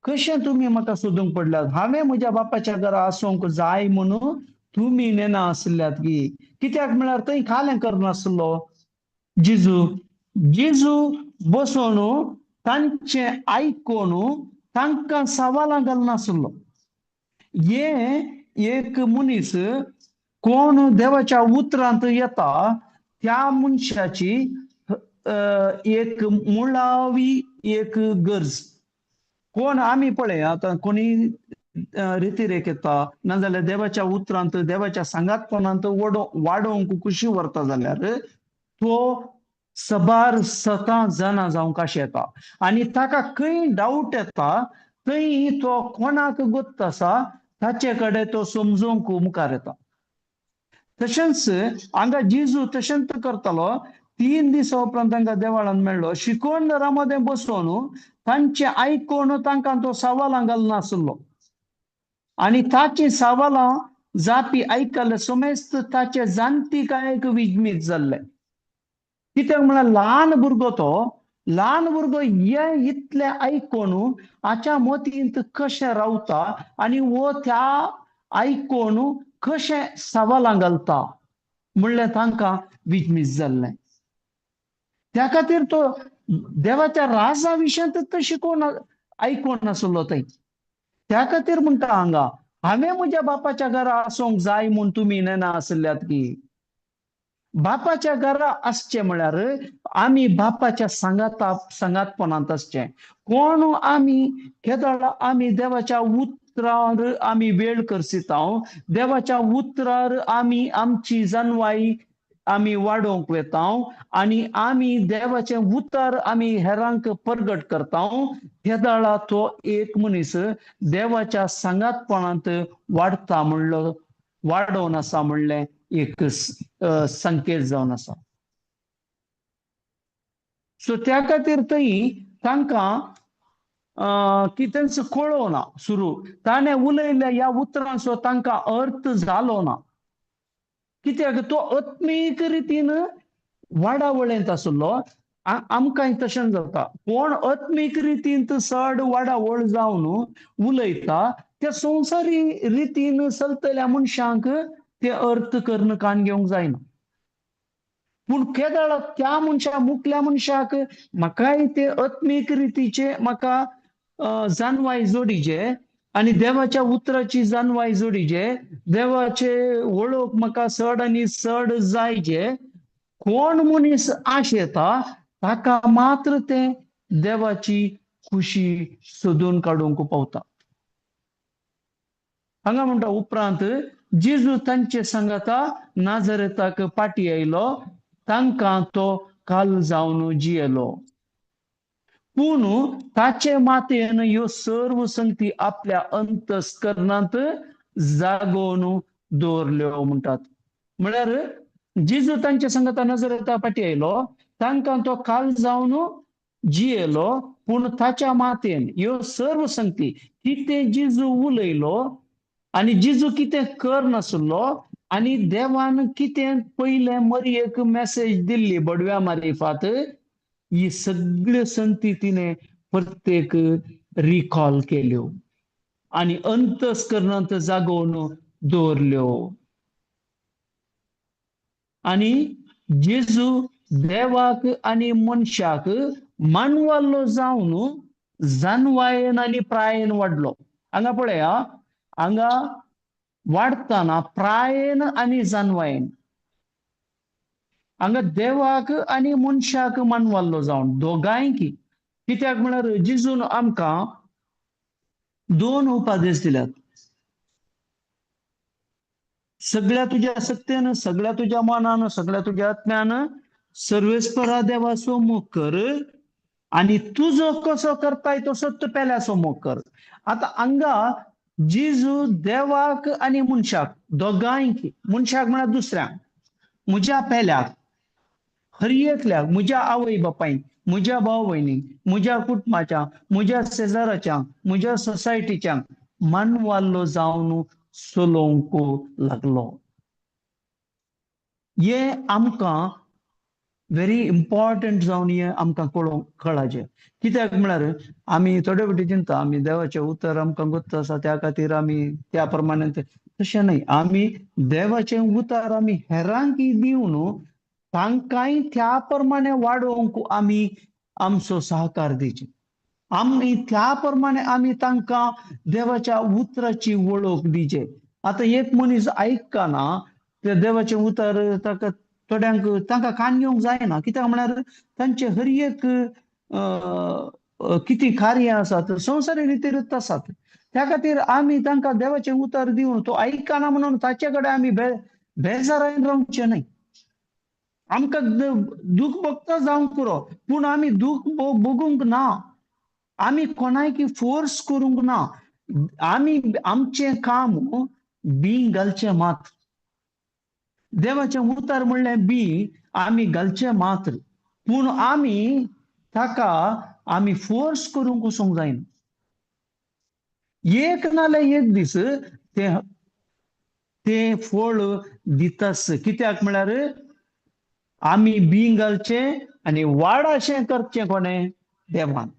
Speaker 1: कशें तुम्ही म्हाका सोदूंक पडल्यात. हांवें म्हज्या बापाच्या घरा आसूंक जाय म्हणून तुम्ही नेना आसल्यात की. कित्याक म्हळ्यार थंय खालें करनासलो जिजू. जिजू बसून तांचे आयकून तांकां सवालां घालनासलो. हे एक मनीस कोण देवाच्या उतरांत येता त्या मनशाची एक मुळावी एक गरज. कोण आम्ही पळय आता कोणी रितीरेख येता नाजाल्यार देवाच्या उतरांत देवाच्या सांगातपणांत वाडोवंक कुशी व्हरता जाल्यार तो सबार स्वता जाणा जावंक आशें येता. आनी ताका खंय डाऊट येता थंय तो कोणाक गुप्त आसा ताचे कडेन तो समजूंक मुखार येता. तशेंच हांगा जिजू तशेंच करतालो. 3 दीस उपरांत तांकां देवाळांत मेळ्ळो. शिकोवन रामोदे बसून तांचे आयकून तांकां तो सवालां घालनासलो. आनी ताची सवालां जापी आयकले समेस्त ताचे जाणटीकायेक विजमीत जाल्ले. कित्याक म्हळ्यार ल्हान भुरगो हे इतले आयकून हाच्या मतींत कशें रावता आनी वो त्या आयकून कशें सवालां घालता म्हणलें तांकां विजमीत जाल्लें. त्या खातीर तो देवाच्या राजा विशयांत तो शिकोवन आयकून नासलो थंय. त्या खातीर म्हणटा हांगा, हांवें म्हज्या बापाच्या घरा आसूंक जाय म्हूण तुमी नेना आसल्यात की. बापाच्या घरा आसचें म्हळ्यार आमी बापाच्या सांगातपणांत आसचें. कोण आमी केदळ आमी देवाच्या उतरार आमी वेळ करसिता. देवाच्या उतरार आमी आमची जानवाई आमी वाडोवंक वेता आनी आमी देवाचें उतर आमी हेरांक परगट करता. केदळा तो एक मनीस देवाच्या सांगातपणांत वाडता म्हणलो वाडोवन आसा म्हणलें एक संकेत जावन आसा. सो त्या खातीर थंय तांकां कितेंच कळो ना सुरू. ताणें उलयल्या ह्या उतरांचो तांकां अर्थ जालो ना. कित्याक तो आत्मीक रितीन वाडावळेंत आसलो. आमकांय तशें जाता. कोण आत्मीक रितीन चड वाडावळ जावन उलयता त्या संवसारी रितीन चलतल्या मनशांक ते अर्थ करून कान घेवंक जायना. पूण केदळ त्या मनशा मुखल्या मनशाक म्हाकाय ते आत्मीक रितीचे म्हाका जानवाय जोडीचे आनी देवाच्या उतराची जानवाय जोडीचे. देवाचे वळख म्हाका चड आनी चड जायचे. कोण मनीस आशेता ताका मात्र ते देवाची खुशी सोदून काडूंक पावता. हांगा म्हणटा उपरांत जिजू तांचे सांगाता नाजरेताक पाटी आयलो. तांकां तो काल जावन जियेलो. पूण ताचे मातेन ह्यो सर्व संगती आपल्या अंतस्करणांत जागोवन दवरल्यो म्हणटात. म्हळ्यार जिजू तांचे सांगाता नाजरेता पाटी आयलो. तांकां तो काल जावन जियेलो. पूण ताच्या मातेन ह्यो सर्व संगती कितें जिजू उलयलो आनी जिजू कितें करनासलो आनी देवान कितें पयलें मरयेक मेसेज दिल्ली बडव्या मारिफात ही सगळ्यो संगती तिणें प्रत्येक रिकॉल केल्यो आनी अंतस्करणांत जागोवन दवरल्यो. आनी जेजू देवाक आनी मनशाक मानवालो जावन जानवायेन आनी प्रायेन वाडलो. हांगा पळया, हांगा वाडटाना प्रायेन आनी जानवायेन. हांगा देवाक आनी मनशाक मानवालो जावन दोगांय की. कित्याक म्हळ्यार जेजून आमकां 2 उपादेश दिल्यात. सगळ्या तुज्या सत्तेन, सगळ्या तुज्या मनान, सगळ्या तुज्या आत्म्यान सर्वेस्परा देवाचो मोग कर आनी तुजो कसो करताय तसो तो पेल्याचो मोग कर. आता हांगा जेजू देवाक आनी मनशाक दोगांय की. मनशाक म्हळ्यार दुसऱ्यांक, म्हज्या पेल्याक, हर एकल्याक, म्हज्या आवय बापायक, म्हज्या भाव भयणीक, म्हज्या कुटुंबाच्या, म्हज्या शेजाराच्यांक, म्हज्या सोसायटीच्यांक मानवालो जावन चलोवंक लागलो. हे आमकां व्हेरी इम्पॉर्टंट जावन हे आमकां कळाचें. कित्याक म्हळ्यार आमी थोडे फावटी चिंता आमी देवाचें उतर आमकां गुप्त आसा त्या खातीर आमी त्या प्रमाणे तशें न्हय. आमी देवाचें उतर आमी हेरांकय दिवन तांकांय त्या प्रमाणे वाडोवंक आमी आमचो सहकार दिवचे. आमी त्या प्रमाणे आमी तांकां देवाच्या उतराची वळख दिवचे. आतां एक मनीस आयकना ते देवाचें उतर ताका थोड्यांक तांकां कान घेवंक जायना. कित्याक म्हळ्यार तांचे हर एक कितें कार्य आसात संवसारी रितीरीत आसात. त्या खातीर आमी तांकां देवाचें उतर दिवन तो आयकना म्हणून ताचे कडेन आमी बेजारायन रावचे न्हय. आमकां दूख भोगता जावंक पुरो, पूण आमी दूख भोगूंक ना. आमी कोणायकी फोर्स करूंक ना. आमी आमचें काम बीं घालचें मात. देवाचें उतर म्हणलें बी आमी घालचें मात्र, पूण आमी ताका आमी फोर्स करूंक वचोंक जायना. एक नाल्यार एक दीस ते फळ दितास. कित्याक म्हळ्यार आमी बीं घालचें आनी वाडाशें करचें कोणें? देवान.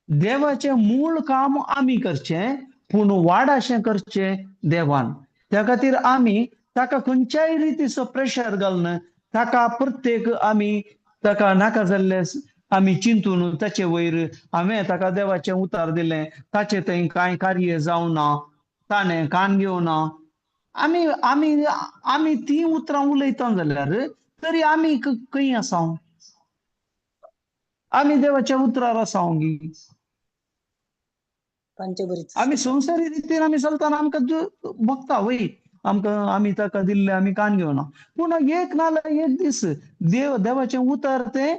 Speaker 1: देवाचें मूळ काम आमी करचें, पूण वाडाशें करचें देवान. त्या खातीर आमी ताका खंयच्याय रितीचो प्रेशर घालन ताका प्रत्येक आमी ताका नाका जाल्ले आमी चिंतून ताचे वयर हांवें ताका देवाचें उतर दिलें, ताचे थंय कांय कार्य जावना, ताणें कान घेवना. आमी आमी आमी ती उतरां उलयता जाल्यार तरी आमी खंय आसां? आमी देवाच्या उतरार आसांगी. आमी संवसारी रितीन आमी चलतना आमकां भोगता वय आमकां आमी ताका दिल्ले आमी कान घेवना. पूण एक नाल्यार एक दीस देवाचें उतर तें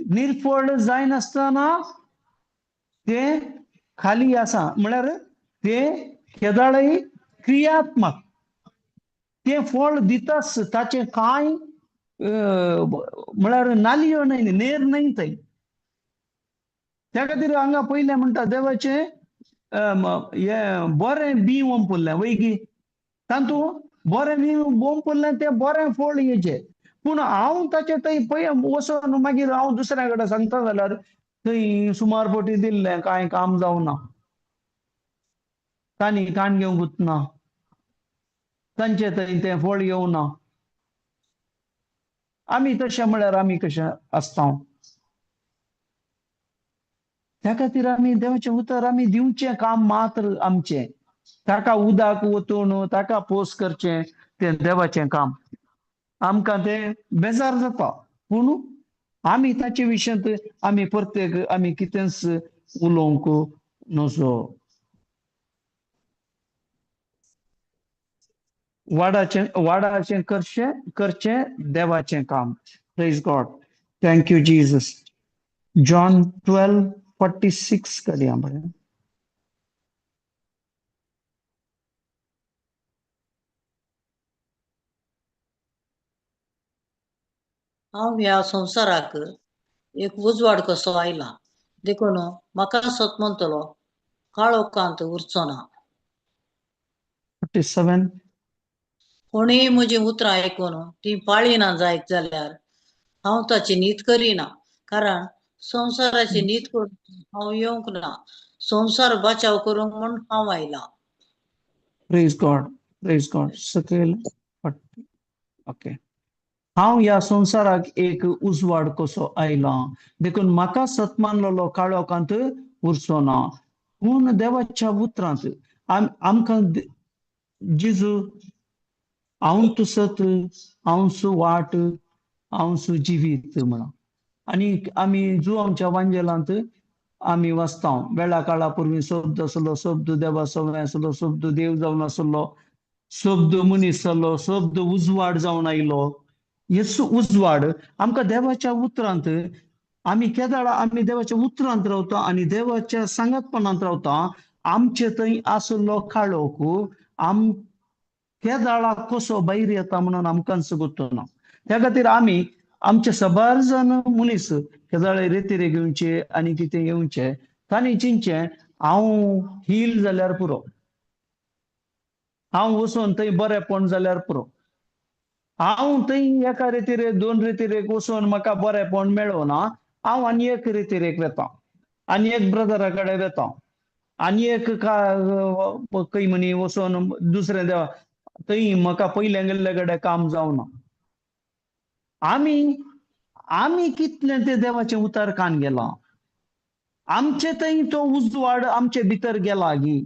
Speaker 1: निर्फळ जायनासतना तें खाली आसा. म्हळ्यार तें केदाळय क्रियात्मक. तें फळ दितास ताचें कांय म्हळ्यार नालियो न्हय, नेर न्हय थंय. त्या खातीर हांगा पयलें म्हणटा देवाचें हें बरें बी ओंपुल्लें वैगी तातूंत बरें बी ओंपुल्लें तें बरें फळ येचें. पूण हांव ताचें थंय पळय वचोन मागीर हांव दुसऱ्या कडेन सांगता जाल्यार थंय सुमारपटी दिल्लें कांय काम जावना. तांणी कान घेवंक वचना, तांचे थंय तें फळ येवना. आमी तशें म्हळ्यार आमी कशें आसता? त्या खातीर आमी देवाचें उतर आमी दिवचें काम मात्र आमचें. ताका उदक वतून ताका पोस करचें तें देवाचें काम. आमकां तें बेजार जाता, पूण आमी ताचे विशयांत आमी प्रत्येक आमी कितेंच उलोवंक नजो. वाडाचें करचें देवाचें काम. Praise God. Thank you Jesus. John 12:46 काडया बरें.
Speaker 3: हांव ह्या संवसाराक एक उजवाड कसो आयला देखून म्हाका सत म्हणटलो काळोखांत उरचो ना.
Speaker 1: 47.
Speaker 3: कोणीय म्हजी उतरां आयकून ती पाळिना जायत जाल्यार हांव ताची नीत करिना. कारण संवसाराची नीत करून हांव येवंक ना, संवसार बचाव करूंक म्हूण हांव आयला.
Speaker 1: Praise God. Praise God. सकयल ओके. हांव ह्या संवसाराक एक उजवाड कसो आयला देखून म्हाका सत मानलेलो काळोखांत उरचो ना. पूण देवाच्या उतरांत आमकां जेजू हांव सत, हांव वाट, हांव जिवीत म्हणून. आनी आमी जुआंच्या वांजेलांत आमी वाचता वेळा काळा पूर्वी शब्द आसलो, शब्द देवा सवय आसलो, शब्द देव जावन आसलो, शब्द मनीस जालो, शब्द उजवाड जावन आयलो. येसू उजवाड आमकां देवाच्या उतरांत आमी केदाळ आमी देवाच्या उतरांत रावता आनी देवाच्या सांगतपणांत रावता. आमचे थंय आसलो काळोख केदाळाक कसो भायर येता म्हणून आमकांच गुर्तना. त्या खातीर आमी आमचे सबार जण मनीस केदाळे रेतीरे घेवचे आनी कितें येवचें तांणी चिंतचें हांव हील जाल्यार पुरो, हांव वचोन थंय बरेंपण जाल्यार पुरो. हांव थंय एका रेतीरेक 2 रेतीरेक वचून म्हाका बरेपण मेळ्ळो ना, हांव आनी एक रेतीरेक वेतां, आनी एक ब्रदरा कडेन वेतां, आनी एक खंय म्हणी वचून दुसऱ्या देवा थंय म्हाका पयले गेल्ले कडेन काम जावना. आमी आमी कितलें ते देवाचें उतर कान गेलां. आमचे थंय तो उजवाड आमचे भितर गेला गी.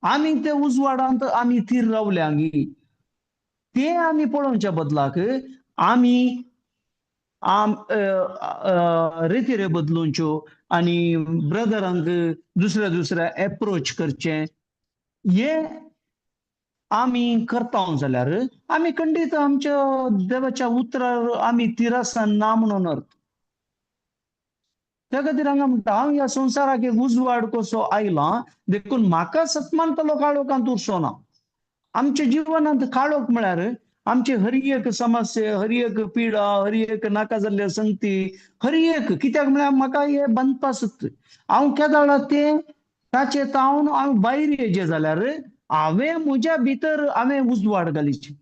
Speaker 1: आमी ते उजवाडांत आमी थीर रावल्या गी. ते आमी पळोवच्या बदलाक आमी रेतीरे बदलूंच्यो आनी ब्रदरांक दुसऱ्या दुसऱ्या एप्रोच करचें हे आमी करता जाल्यार आमी खंडीत आमच्या देवाच्या उतरार आमी तिरासन ना म्हणून अर्थ. त्या खातीर हांगा म्हणटा हांव ह्या संवसाराक एक उजवाड कसो आयला देखून म्हाका सतमानतलो काळोखांत उरचो ना. आमच्या जिवनांत काळोख म्हळ्यार आमचे हर एक समस्ये, हर एक पिडा, हर एक नाका जाल्ले संगती, हर एक कित्याक म्हळ्यार म्हाका हे बांदपा सोदता. हांव केदाळा ते ताचे तावन हांव भायर येयचे जाल्यार हांवें म्हज्या भितर हांवें उजवाड घालीचे.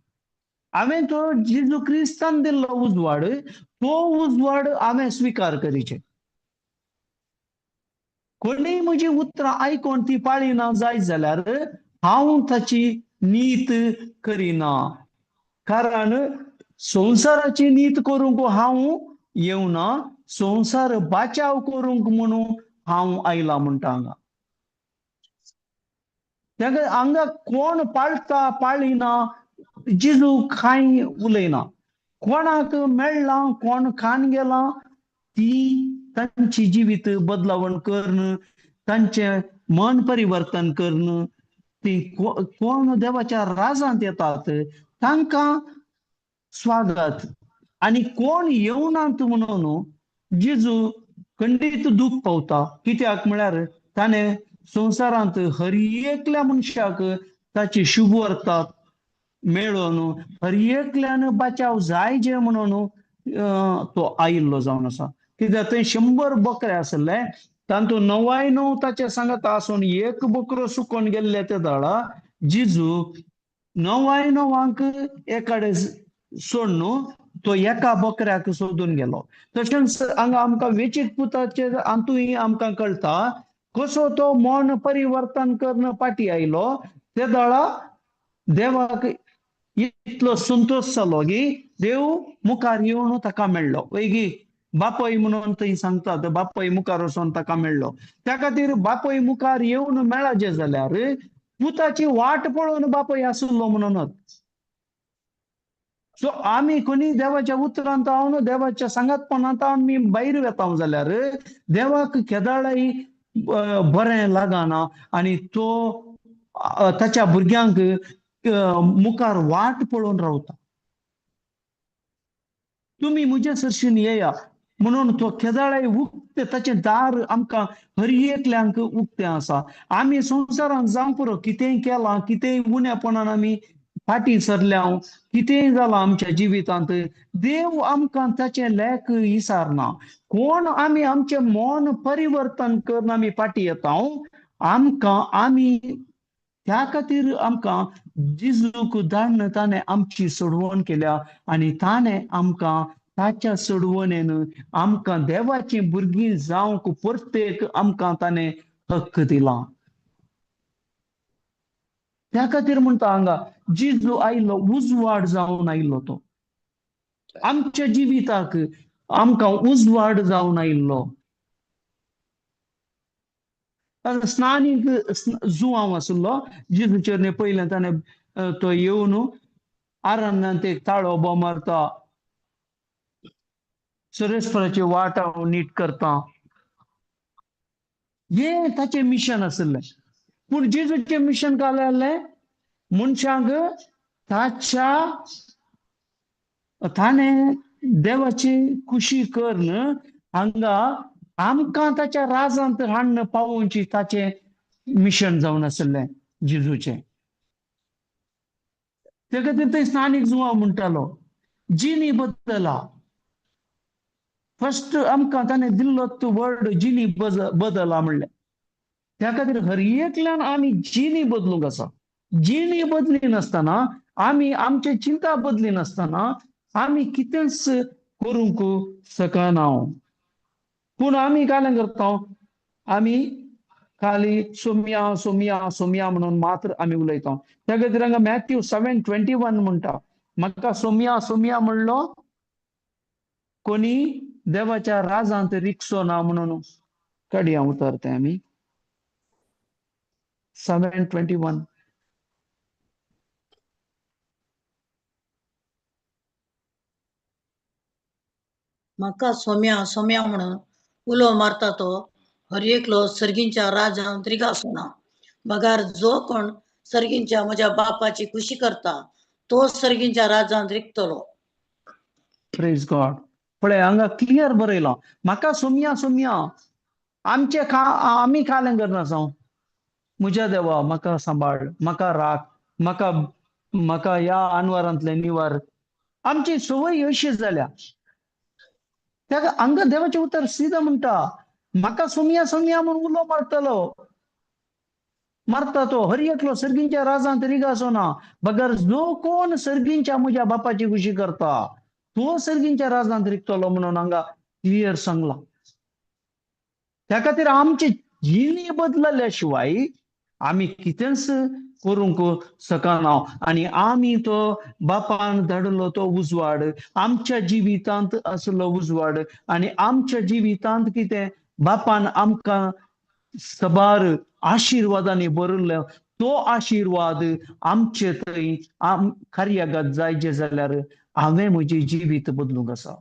Speaker 1: हांवें तो जेजू क्रिस्तान दिल्लो उजवाड, तो उजवाड हांवें स्विकार करीचे. कोणीय म्हजी उतरां आयकोन ती पाळिना जायत जाल्यार हांव ताची नीत करिना. कारण संवसाराची नीत करूंक हांव येवना, संवसार बाचाव करूंक म्हणून हांव आयला म्हणटा हांगा. ताका हांगा कोण पाळटा पाळिना जेजू कांय उलयना. कोणाक मेळ्ळा कोण खान गेला ती तांची जिवीत बदलावण करणं, तांचे मन परिवर्तन करणं, ती कोण देवाच्या राजांत येतात तांकां स्वागत. आनी कोण येवनात म्हणून जेजू खंडीत दूख पावता. कित्याक म्हळ्यार ताणें संवसारांत हर एकल्या मनशाक ताची शुभ वर्तात मेळोन हर एकल्यान बाचाव जायचे म्हणून तो आयिल्लो जावन आसा. कित्याक थंय 100 बकरे आसले, तातूंत 99 ताचे सांगात आसून एक बकरो सुकोन गेल्ले ते दाळा जेजू 99 एकाडे सोडून तो एका बकऱ्याक सोदून गेलो. तशेंच हांगा आमकां वेचीत पुताचे हातूंय आमकां कळटा कसो तो मन परिवर्तन करून पाटी आयलो. ते दाळा देवाक इतलो संतोष जालो की देव मुखार येवन ताका मेळ्ळो. वैगी बापय म्हणून थंय सांगतात, बापय मुखार वचोन ताका मेळ्ळो. त्या खातीर बापय मुखार येवन मेळाचे जाल्यार पुताची वाट पळोवन बापय आसलो म्हणूनच. सो आमी कोणी देवाच्या उतरांत हांव देवाच्या सांगातपणांत आमी भायर वेता जाल्यार देवाक केदाळाय बरें लागना आनी तो ताच्या भुरग्यांक मुखार वाट पळोवन रावता. तुमी म्हजे सरशीन येया म्हणून तो केदाळाय उक्ते ताचे दार आमकां हर एकल्यांक उक्तें आसा. आमी संवसारांत जावं पुरो कितेंय केलां, कितेंय उणेपणान आमी फाटीं सरल्या, कितेंय जालां आमच्या जिवितांत, देव आमकां ताचे लेख विसारना. कोण आमी आमचें मन परिवर्तन करून आमी फाटीं येता आमकां आमी त्या खातीर आमकां जेजूक धाडून ताणें आमची सोडवण केल्या आनी ताणें आमकां ताच्या सोडवणेन आमकां देवाची भुरगीं जावंक परतेक आमकां ताणें हक्क दिला. त्या खातीर म्हणटा हांगा जेजू आयलो उजवाड जावन आयलो. तो आमच्या जिविताक आमकां उजवाड जावन आयिल्लो. स्नानीक जुवांव आसलो जेजूचेर पयलें ताणें तो येवन आरण्यांत एक ताळो मारता, सुरेस्पराची वाट हांव नीट करता, हे ताचें मिशन आसलें. पूण जेजूचें मिशन काय जालें मनशांक ताणें देवाची खुशी करून हांगा आमकां ताच्या राजांत हाडून पावोवची ताचें मिशन जावन आसलें जेजूचें. ते खातीर थंय स्नानीक जुवांव म्हणटालो जिनी बदला. फर्स्ट आमकां ताणें दिल्लो तो वर्ड जिनी बदला म्हणलें. त्या खातीर हर एकल्यान आमी जिनी बदलूंक आसा. जिणी बदली नासतना आम्ही आमची चिंता बदली नसताना आम्ही कितेंच करूंक शकना. पूण आम्ही काय करता, आम्ही खाली सोम्या सोम्या सोम्या म्हणून मात्र आम्ही उलयता. त्या खातीर हांगा मॅथ्यू 7:21 म्हणटा, म्हाका सोम्या सोम्या म्हणलो कोणी देवाच्या राजांत रिक्षो ना म्हणून. काडया उतर ते आम्ही 7:21.
Speaker 3: म्हाका सोम्या सोम्या म्हणून उलो मारता तो हर एकलो सर्गींच्या राजांत रिगासोना. बगार जो कोण सर्गींच्या म्हज्या बापाची खुशी करता तो सर्गींच्या राजांत रिगतलो.
Speaker 1: Praise God. पळय हांगा क्लियर बरयला, म्हाका सोम्या सोम्या आम्ही काय करना जाऊ, म्हज्या देवा म्हाका सांबाळ, म्हाका राख, म्हाका म्हाका ह्या अनवरांतले निवार. आमची सवय अशी जाल्या. त्या हांगा देवाचे उतर सीधा म्हणटा, म्हाका सोम्या सोम्या म्हणून उलो मारता तो हर एकलो सर्गींच्या राजांत रिगासोना. बगर जो कोण सर्गींच्या म्हज्या बापाची खुशी करता तो सर्गींच्या राजांत रिगतलो म्हणून हांगा क्लियर सांगला. त्या खातीर आमची जिणी बदलल्या शिवाय आम्ही कितेंच करूंक शकना. आणि आम्ही तो बापान धाडलो तो उजवाड आमच्या जिवितांत असलो उजवाड, आणि आमच्या जिवितांत कितें बापान आमकां सबार आशीर्वादांनी भरलो तो आशीर्वाद आमचे थंय कार्यागत जायचे जाल्यार हांवें म्हजी जिवीत बदलूंक आसा.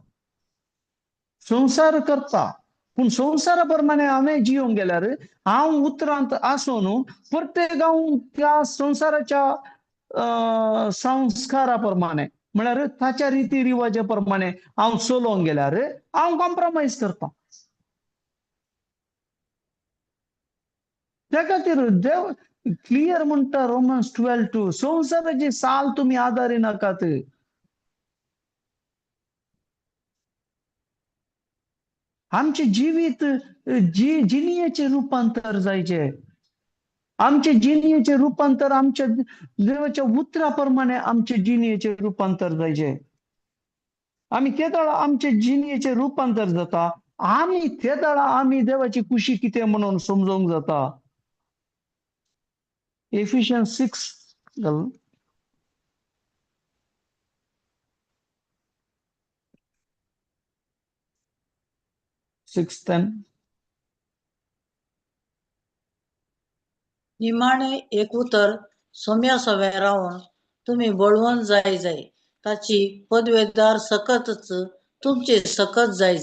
Speaker 1: संसार करता पूण संसारा प्रमाणे हांवें जिवंक गेल्यार हांव उतरांत आसून प्रत्येक हांव त्या संसाराच्या संस्कारा प्रमाणे म्हळ्यार ताच्या रिती रिवाजा प्रमाणे हांव चलोवंक गेल्यार हांव कॉम्प्रोमाइज करता. त्या खातीर देव क्लियर म्हणटा रोमन्स 12:2, संसाराची साल तुम्ही आदारी नाकात. आमचे जिवीत जिनियेचे रूपांतर जायचे. आमचे जिनियेचे रूपांतर आमच्या देवाच्या उतराप्रमाणे आमचे जिनियेचे रूपांतर जायचे. आम्ही ते दाळा आमचे जिनियेचे रूपांतर जाता, आम्ही ते दाळा आम्ही देवाची खुशी कितें म्हणून समजूंक जाता. एफिशियन्स 6:10.
Speaker 3: निमाणे एक उतर सोम्या सोम्या रावन तुम्ही बळवंत जाय ताची पदवेदार सकतच तुमचे सकत जाय.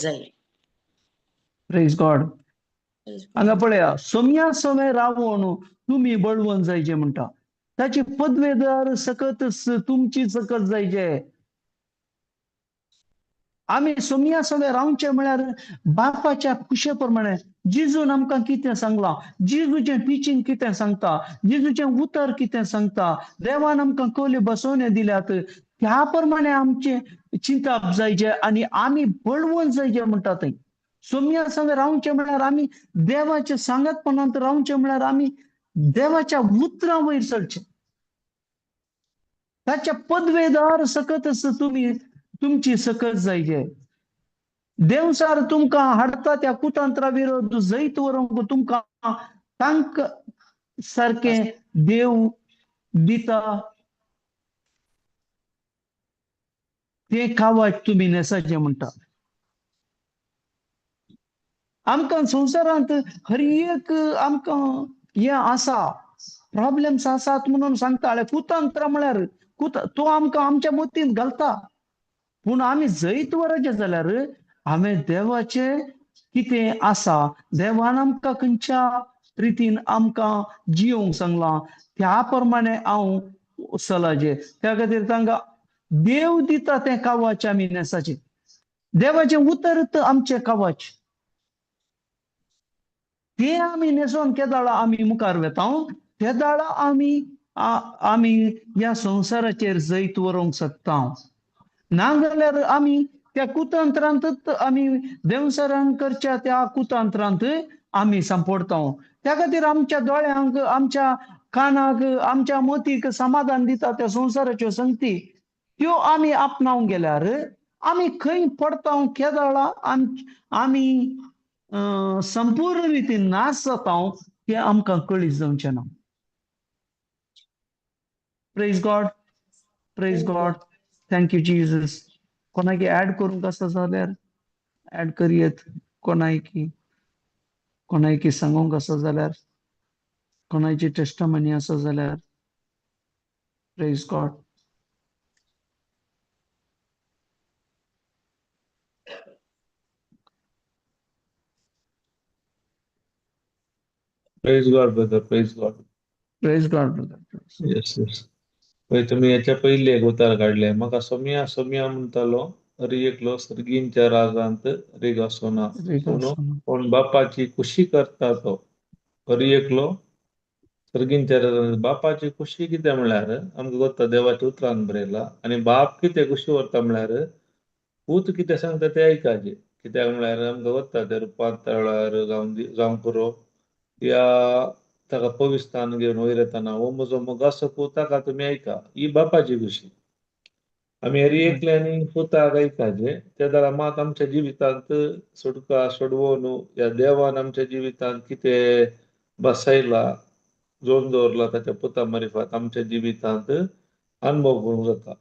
Speaker 1: Praise God. हांगा पळया, सोम्या सोम्या रावून तुम्ही बळवंत जायचे म्हणटा, ताची पदवेदार सकतच तुमची सकत जायचे. आम्ही सोम्या सोम्या रावचे म्हळ्यार बापाच्या खुशे प्रमाणे. जिजून आमकां कितें सांगलां, जिजूचें टिचींग कितें सांगता, जिजूचें उतर कितें सांगता, देवान आमकां कले बसोवने दिल्यात त्या प्रमाणे आमचे चिंतप जायचे आणि आम्ही बळवंत जायचे म्हणटा थंय. सोम्या सोम्या रावचे म्हळ्यार आम्ही देवाच्या सांगतपणांत रावचे म्हळ्यार आम्ही देवाच्या उतरां वयर चलचे. ताच्या पदवेदार सकतच तुम्ही तुमची सकत जायचे. देवसार तुमकां हाडटा त्या कुतंत्रा विरोध जैत व्हरूंक तुमकां तांक सारखे देव दिता ते कावाच तुम्ही नेसाचे म्हणटा. आमकां संवसारांत हर एक आमकां हे आसा, प्रॉब्लेम्स आसात म्हणून सांगता. कुतंत्र म्हळ्यार तो आमकां आमच्या मतींत घालता. पूण आमी जैत वराचे जाल्यार हांवें देवाचे कितें आसा, देवान आमकां खंयच्या रितीन आमकां जियोंक सांगलां त्या प्रमाणे हांव चलाचे. त्या खातीर तांकां देव दिता तें कावाच आमी नेसाचे. देवाचें उतर आमचें कावाच ते आमी नेसोन केदाळा आमी मुखार वेता, त्या दाळा आमी ह्या संवसाराचेर जैत व्हरूंक शकता. नाजाल्यार आमी त्या कुतंत्रांतच आमी देवसरान करच्या त्या कुतंत्रांत आमी सांपडता. त्या खातीर आमच्या दोळ्यांक आमच्या कानाक आमच्या मोतीक समाधान दिता त्या संसाराच्यो संगती त्यो आमी आपणावंक गेल्यार आमी खंय पडता केदळा आमी संपूर्ण रितीन नाश जाता हे आमकां कळीत जावचें ना. Praise God, praise God. Thank you Jesus. कोणाक ऍड करूंक आसा जाल्यार ऍड करियेत. कोणाक सांगूंक आसा जाल्यार, कोणाची टेस्टमनी आसा जाल्यार. Praise God.
Speaker 2: Praise God brother, praise God.
Speaker 1: Praise God brother.
Speaker 2: Yes yes. पळय तुम्ही याच्या पयली एक उतार काढले. म्हाका सोम्या सोम्या म्हणटालो, एकलो सर्गींच्या राजांत रेगासोना सोनो पण बापाची खुशी करता तो. एकलो सर्गींच्या राजांत बापाची खुशी कितें म्हळ्यार आमकां गोत्ता देवाच्या उतरान बरयला. आनी बाप कितें खुशी व्हरता म्हळ्यार पूत कितें सांगता तें आयकाचें. कित्याक म्हळ्यार आमकां गोत्ता ते रुपांत तळार जावं पुरो या ताका पवित्रान घेवन वयर येताना हो म्हजो मोग आसा पूत ताका तुमी ऐका. ही बापाची खुशी. आमी एकल्यांनी पुताक ऐकाचें. त्या द्वारा मात आमच्या जिवितांत सुटका सोडवो न्हू या देवान आमच्या जिवितांत कितें बसयला जोडून दवरला ताच्या पुता मार्फत आमच्या जिवितांत अनुभव करूंक जाता.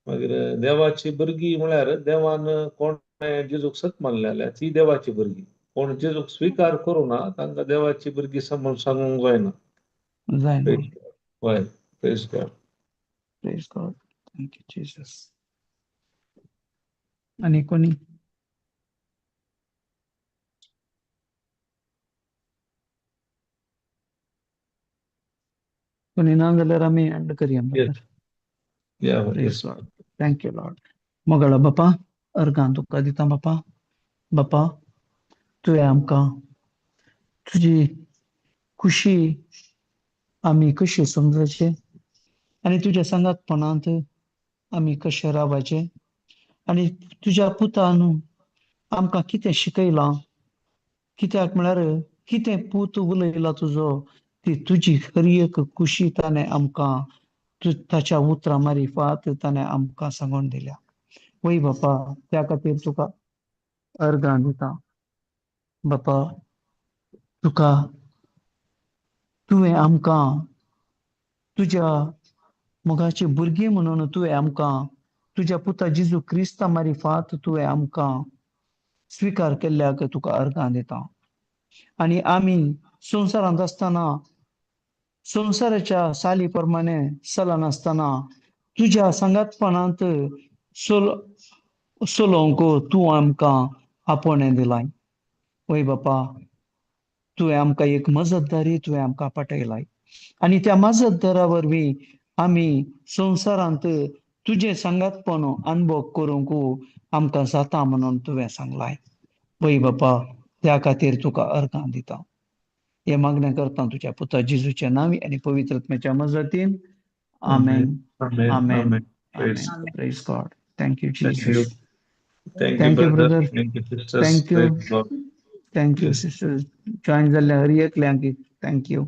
Speaker 2: मागीर देवाची भुरगीं म्हळ्यार देवान कोण जेजूक सत मानले जाल्यार ती देवाची भुरगीं. कोण जेजूक स्वीकार करूना तांकां देवाची भुरगीं समज सांगूंक जायना. हय, praise God.
Speaker 1: Praise God. Thank you Jesus. आणि कोणी ना जाल्यार आमी एंड करया.
Speaker 2: Yes.
Speaker 1: Thank you Lord. मोगाळा बापा, अर्गां तुका दिता बापा. बापा, तुवें आमकां तुजी खुशी आमी कशी समजाचे आनी तुज्या सांगातपणांत आमी कशे रावचे आनी तुज्या पुतान आमकां कितें शिकयलां. कित्याक म्हळ्यार कितें पूत उलयला तुजो ती तुजी खरी एक खुशी ताणें आमकां ताच्या उतरां मार्फत ताणें आमकां सांगून दिल्या. वय बापा, त्या खातीर तुका अर्गां दिता. बापा, तुवें आमकां तुज्या मोगाची भुरगीं म्हणून तुवें आमकां तुज्या पुता जेजू क्रिस्ता मार्फत तुवें आमकां स्वीकार केल्ल्याक तुका अर्गां दिता. आनी आमी संवसारांत आसतना संवसाराच्या साली प्रमाणे चलनासतना तुज्या सांगातपणांत चलोवंक तूं आमकां आपणें दिलाय. वय बापा, तुवें आमकां एक मजतदारी तुवें आमकां पाठयलाय आनी त्या मजतदारा वरवीं आमी संवसारांत तुजें सांगातपण अनुभव करूंक आमकां जाता म्हणून तुवें सांगलाय. वय बापा, त्या खातीर तुका अर्गां दिता. हे मागणें करता तुज्या पुता जेजूच्या नांवी आनी पवित्र आत्म्याच्या मजतीन. Amen. Amen. Praise God. Thank you Jesus.
Speaker 2: Thank you
Speaker 1: brother.
Speaker 2: Thank you sisters.
Speaker 1: Thank you.
Speaker 2: Praise God.
Speaker 1: Thank you sister. Join जाल्ल्या हर एकल्यांक थँक यू.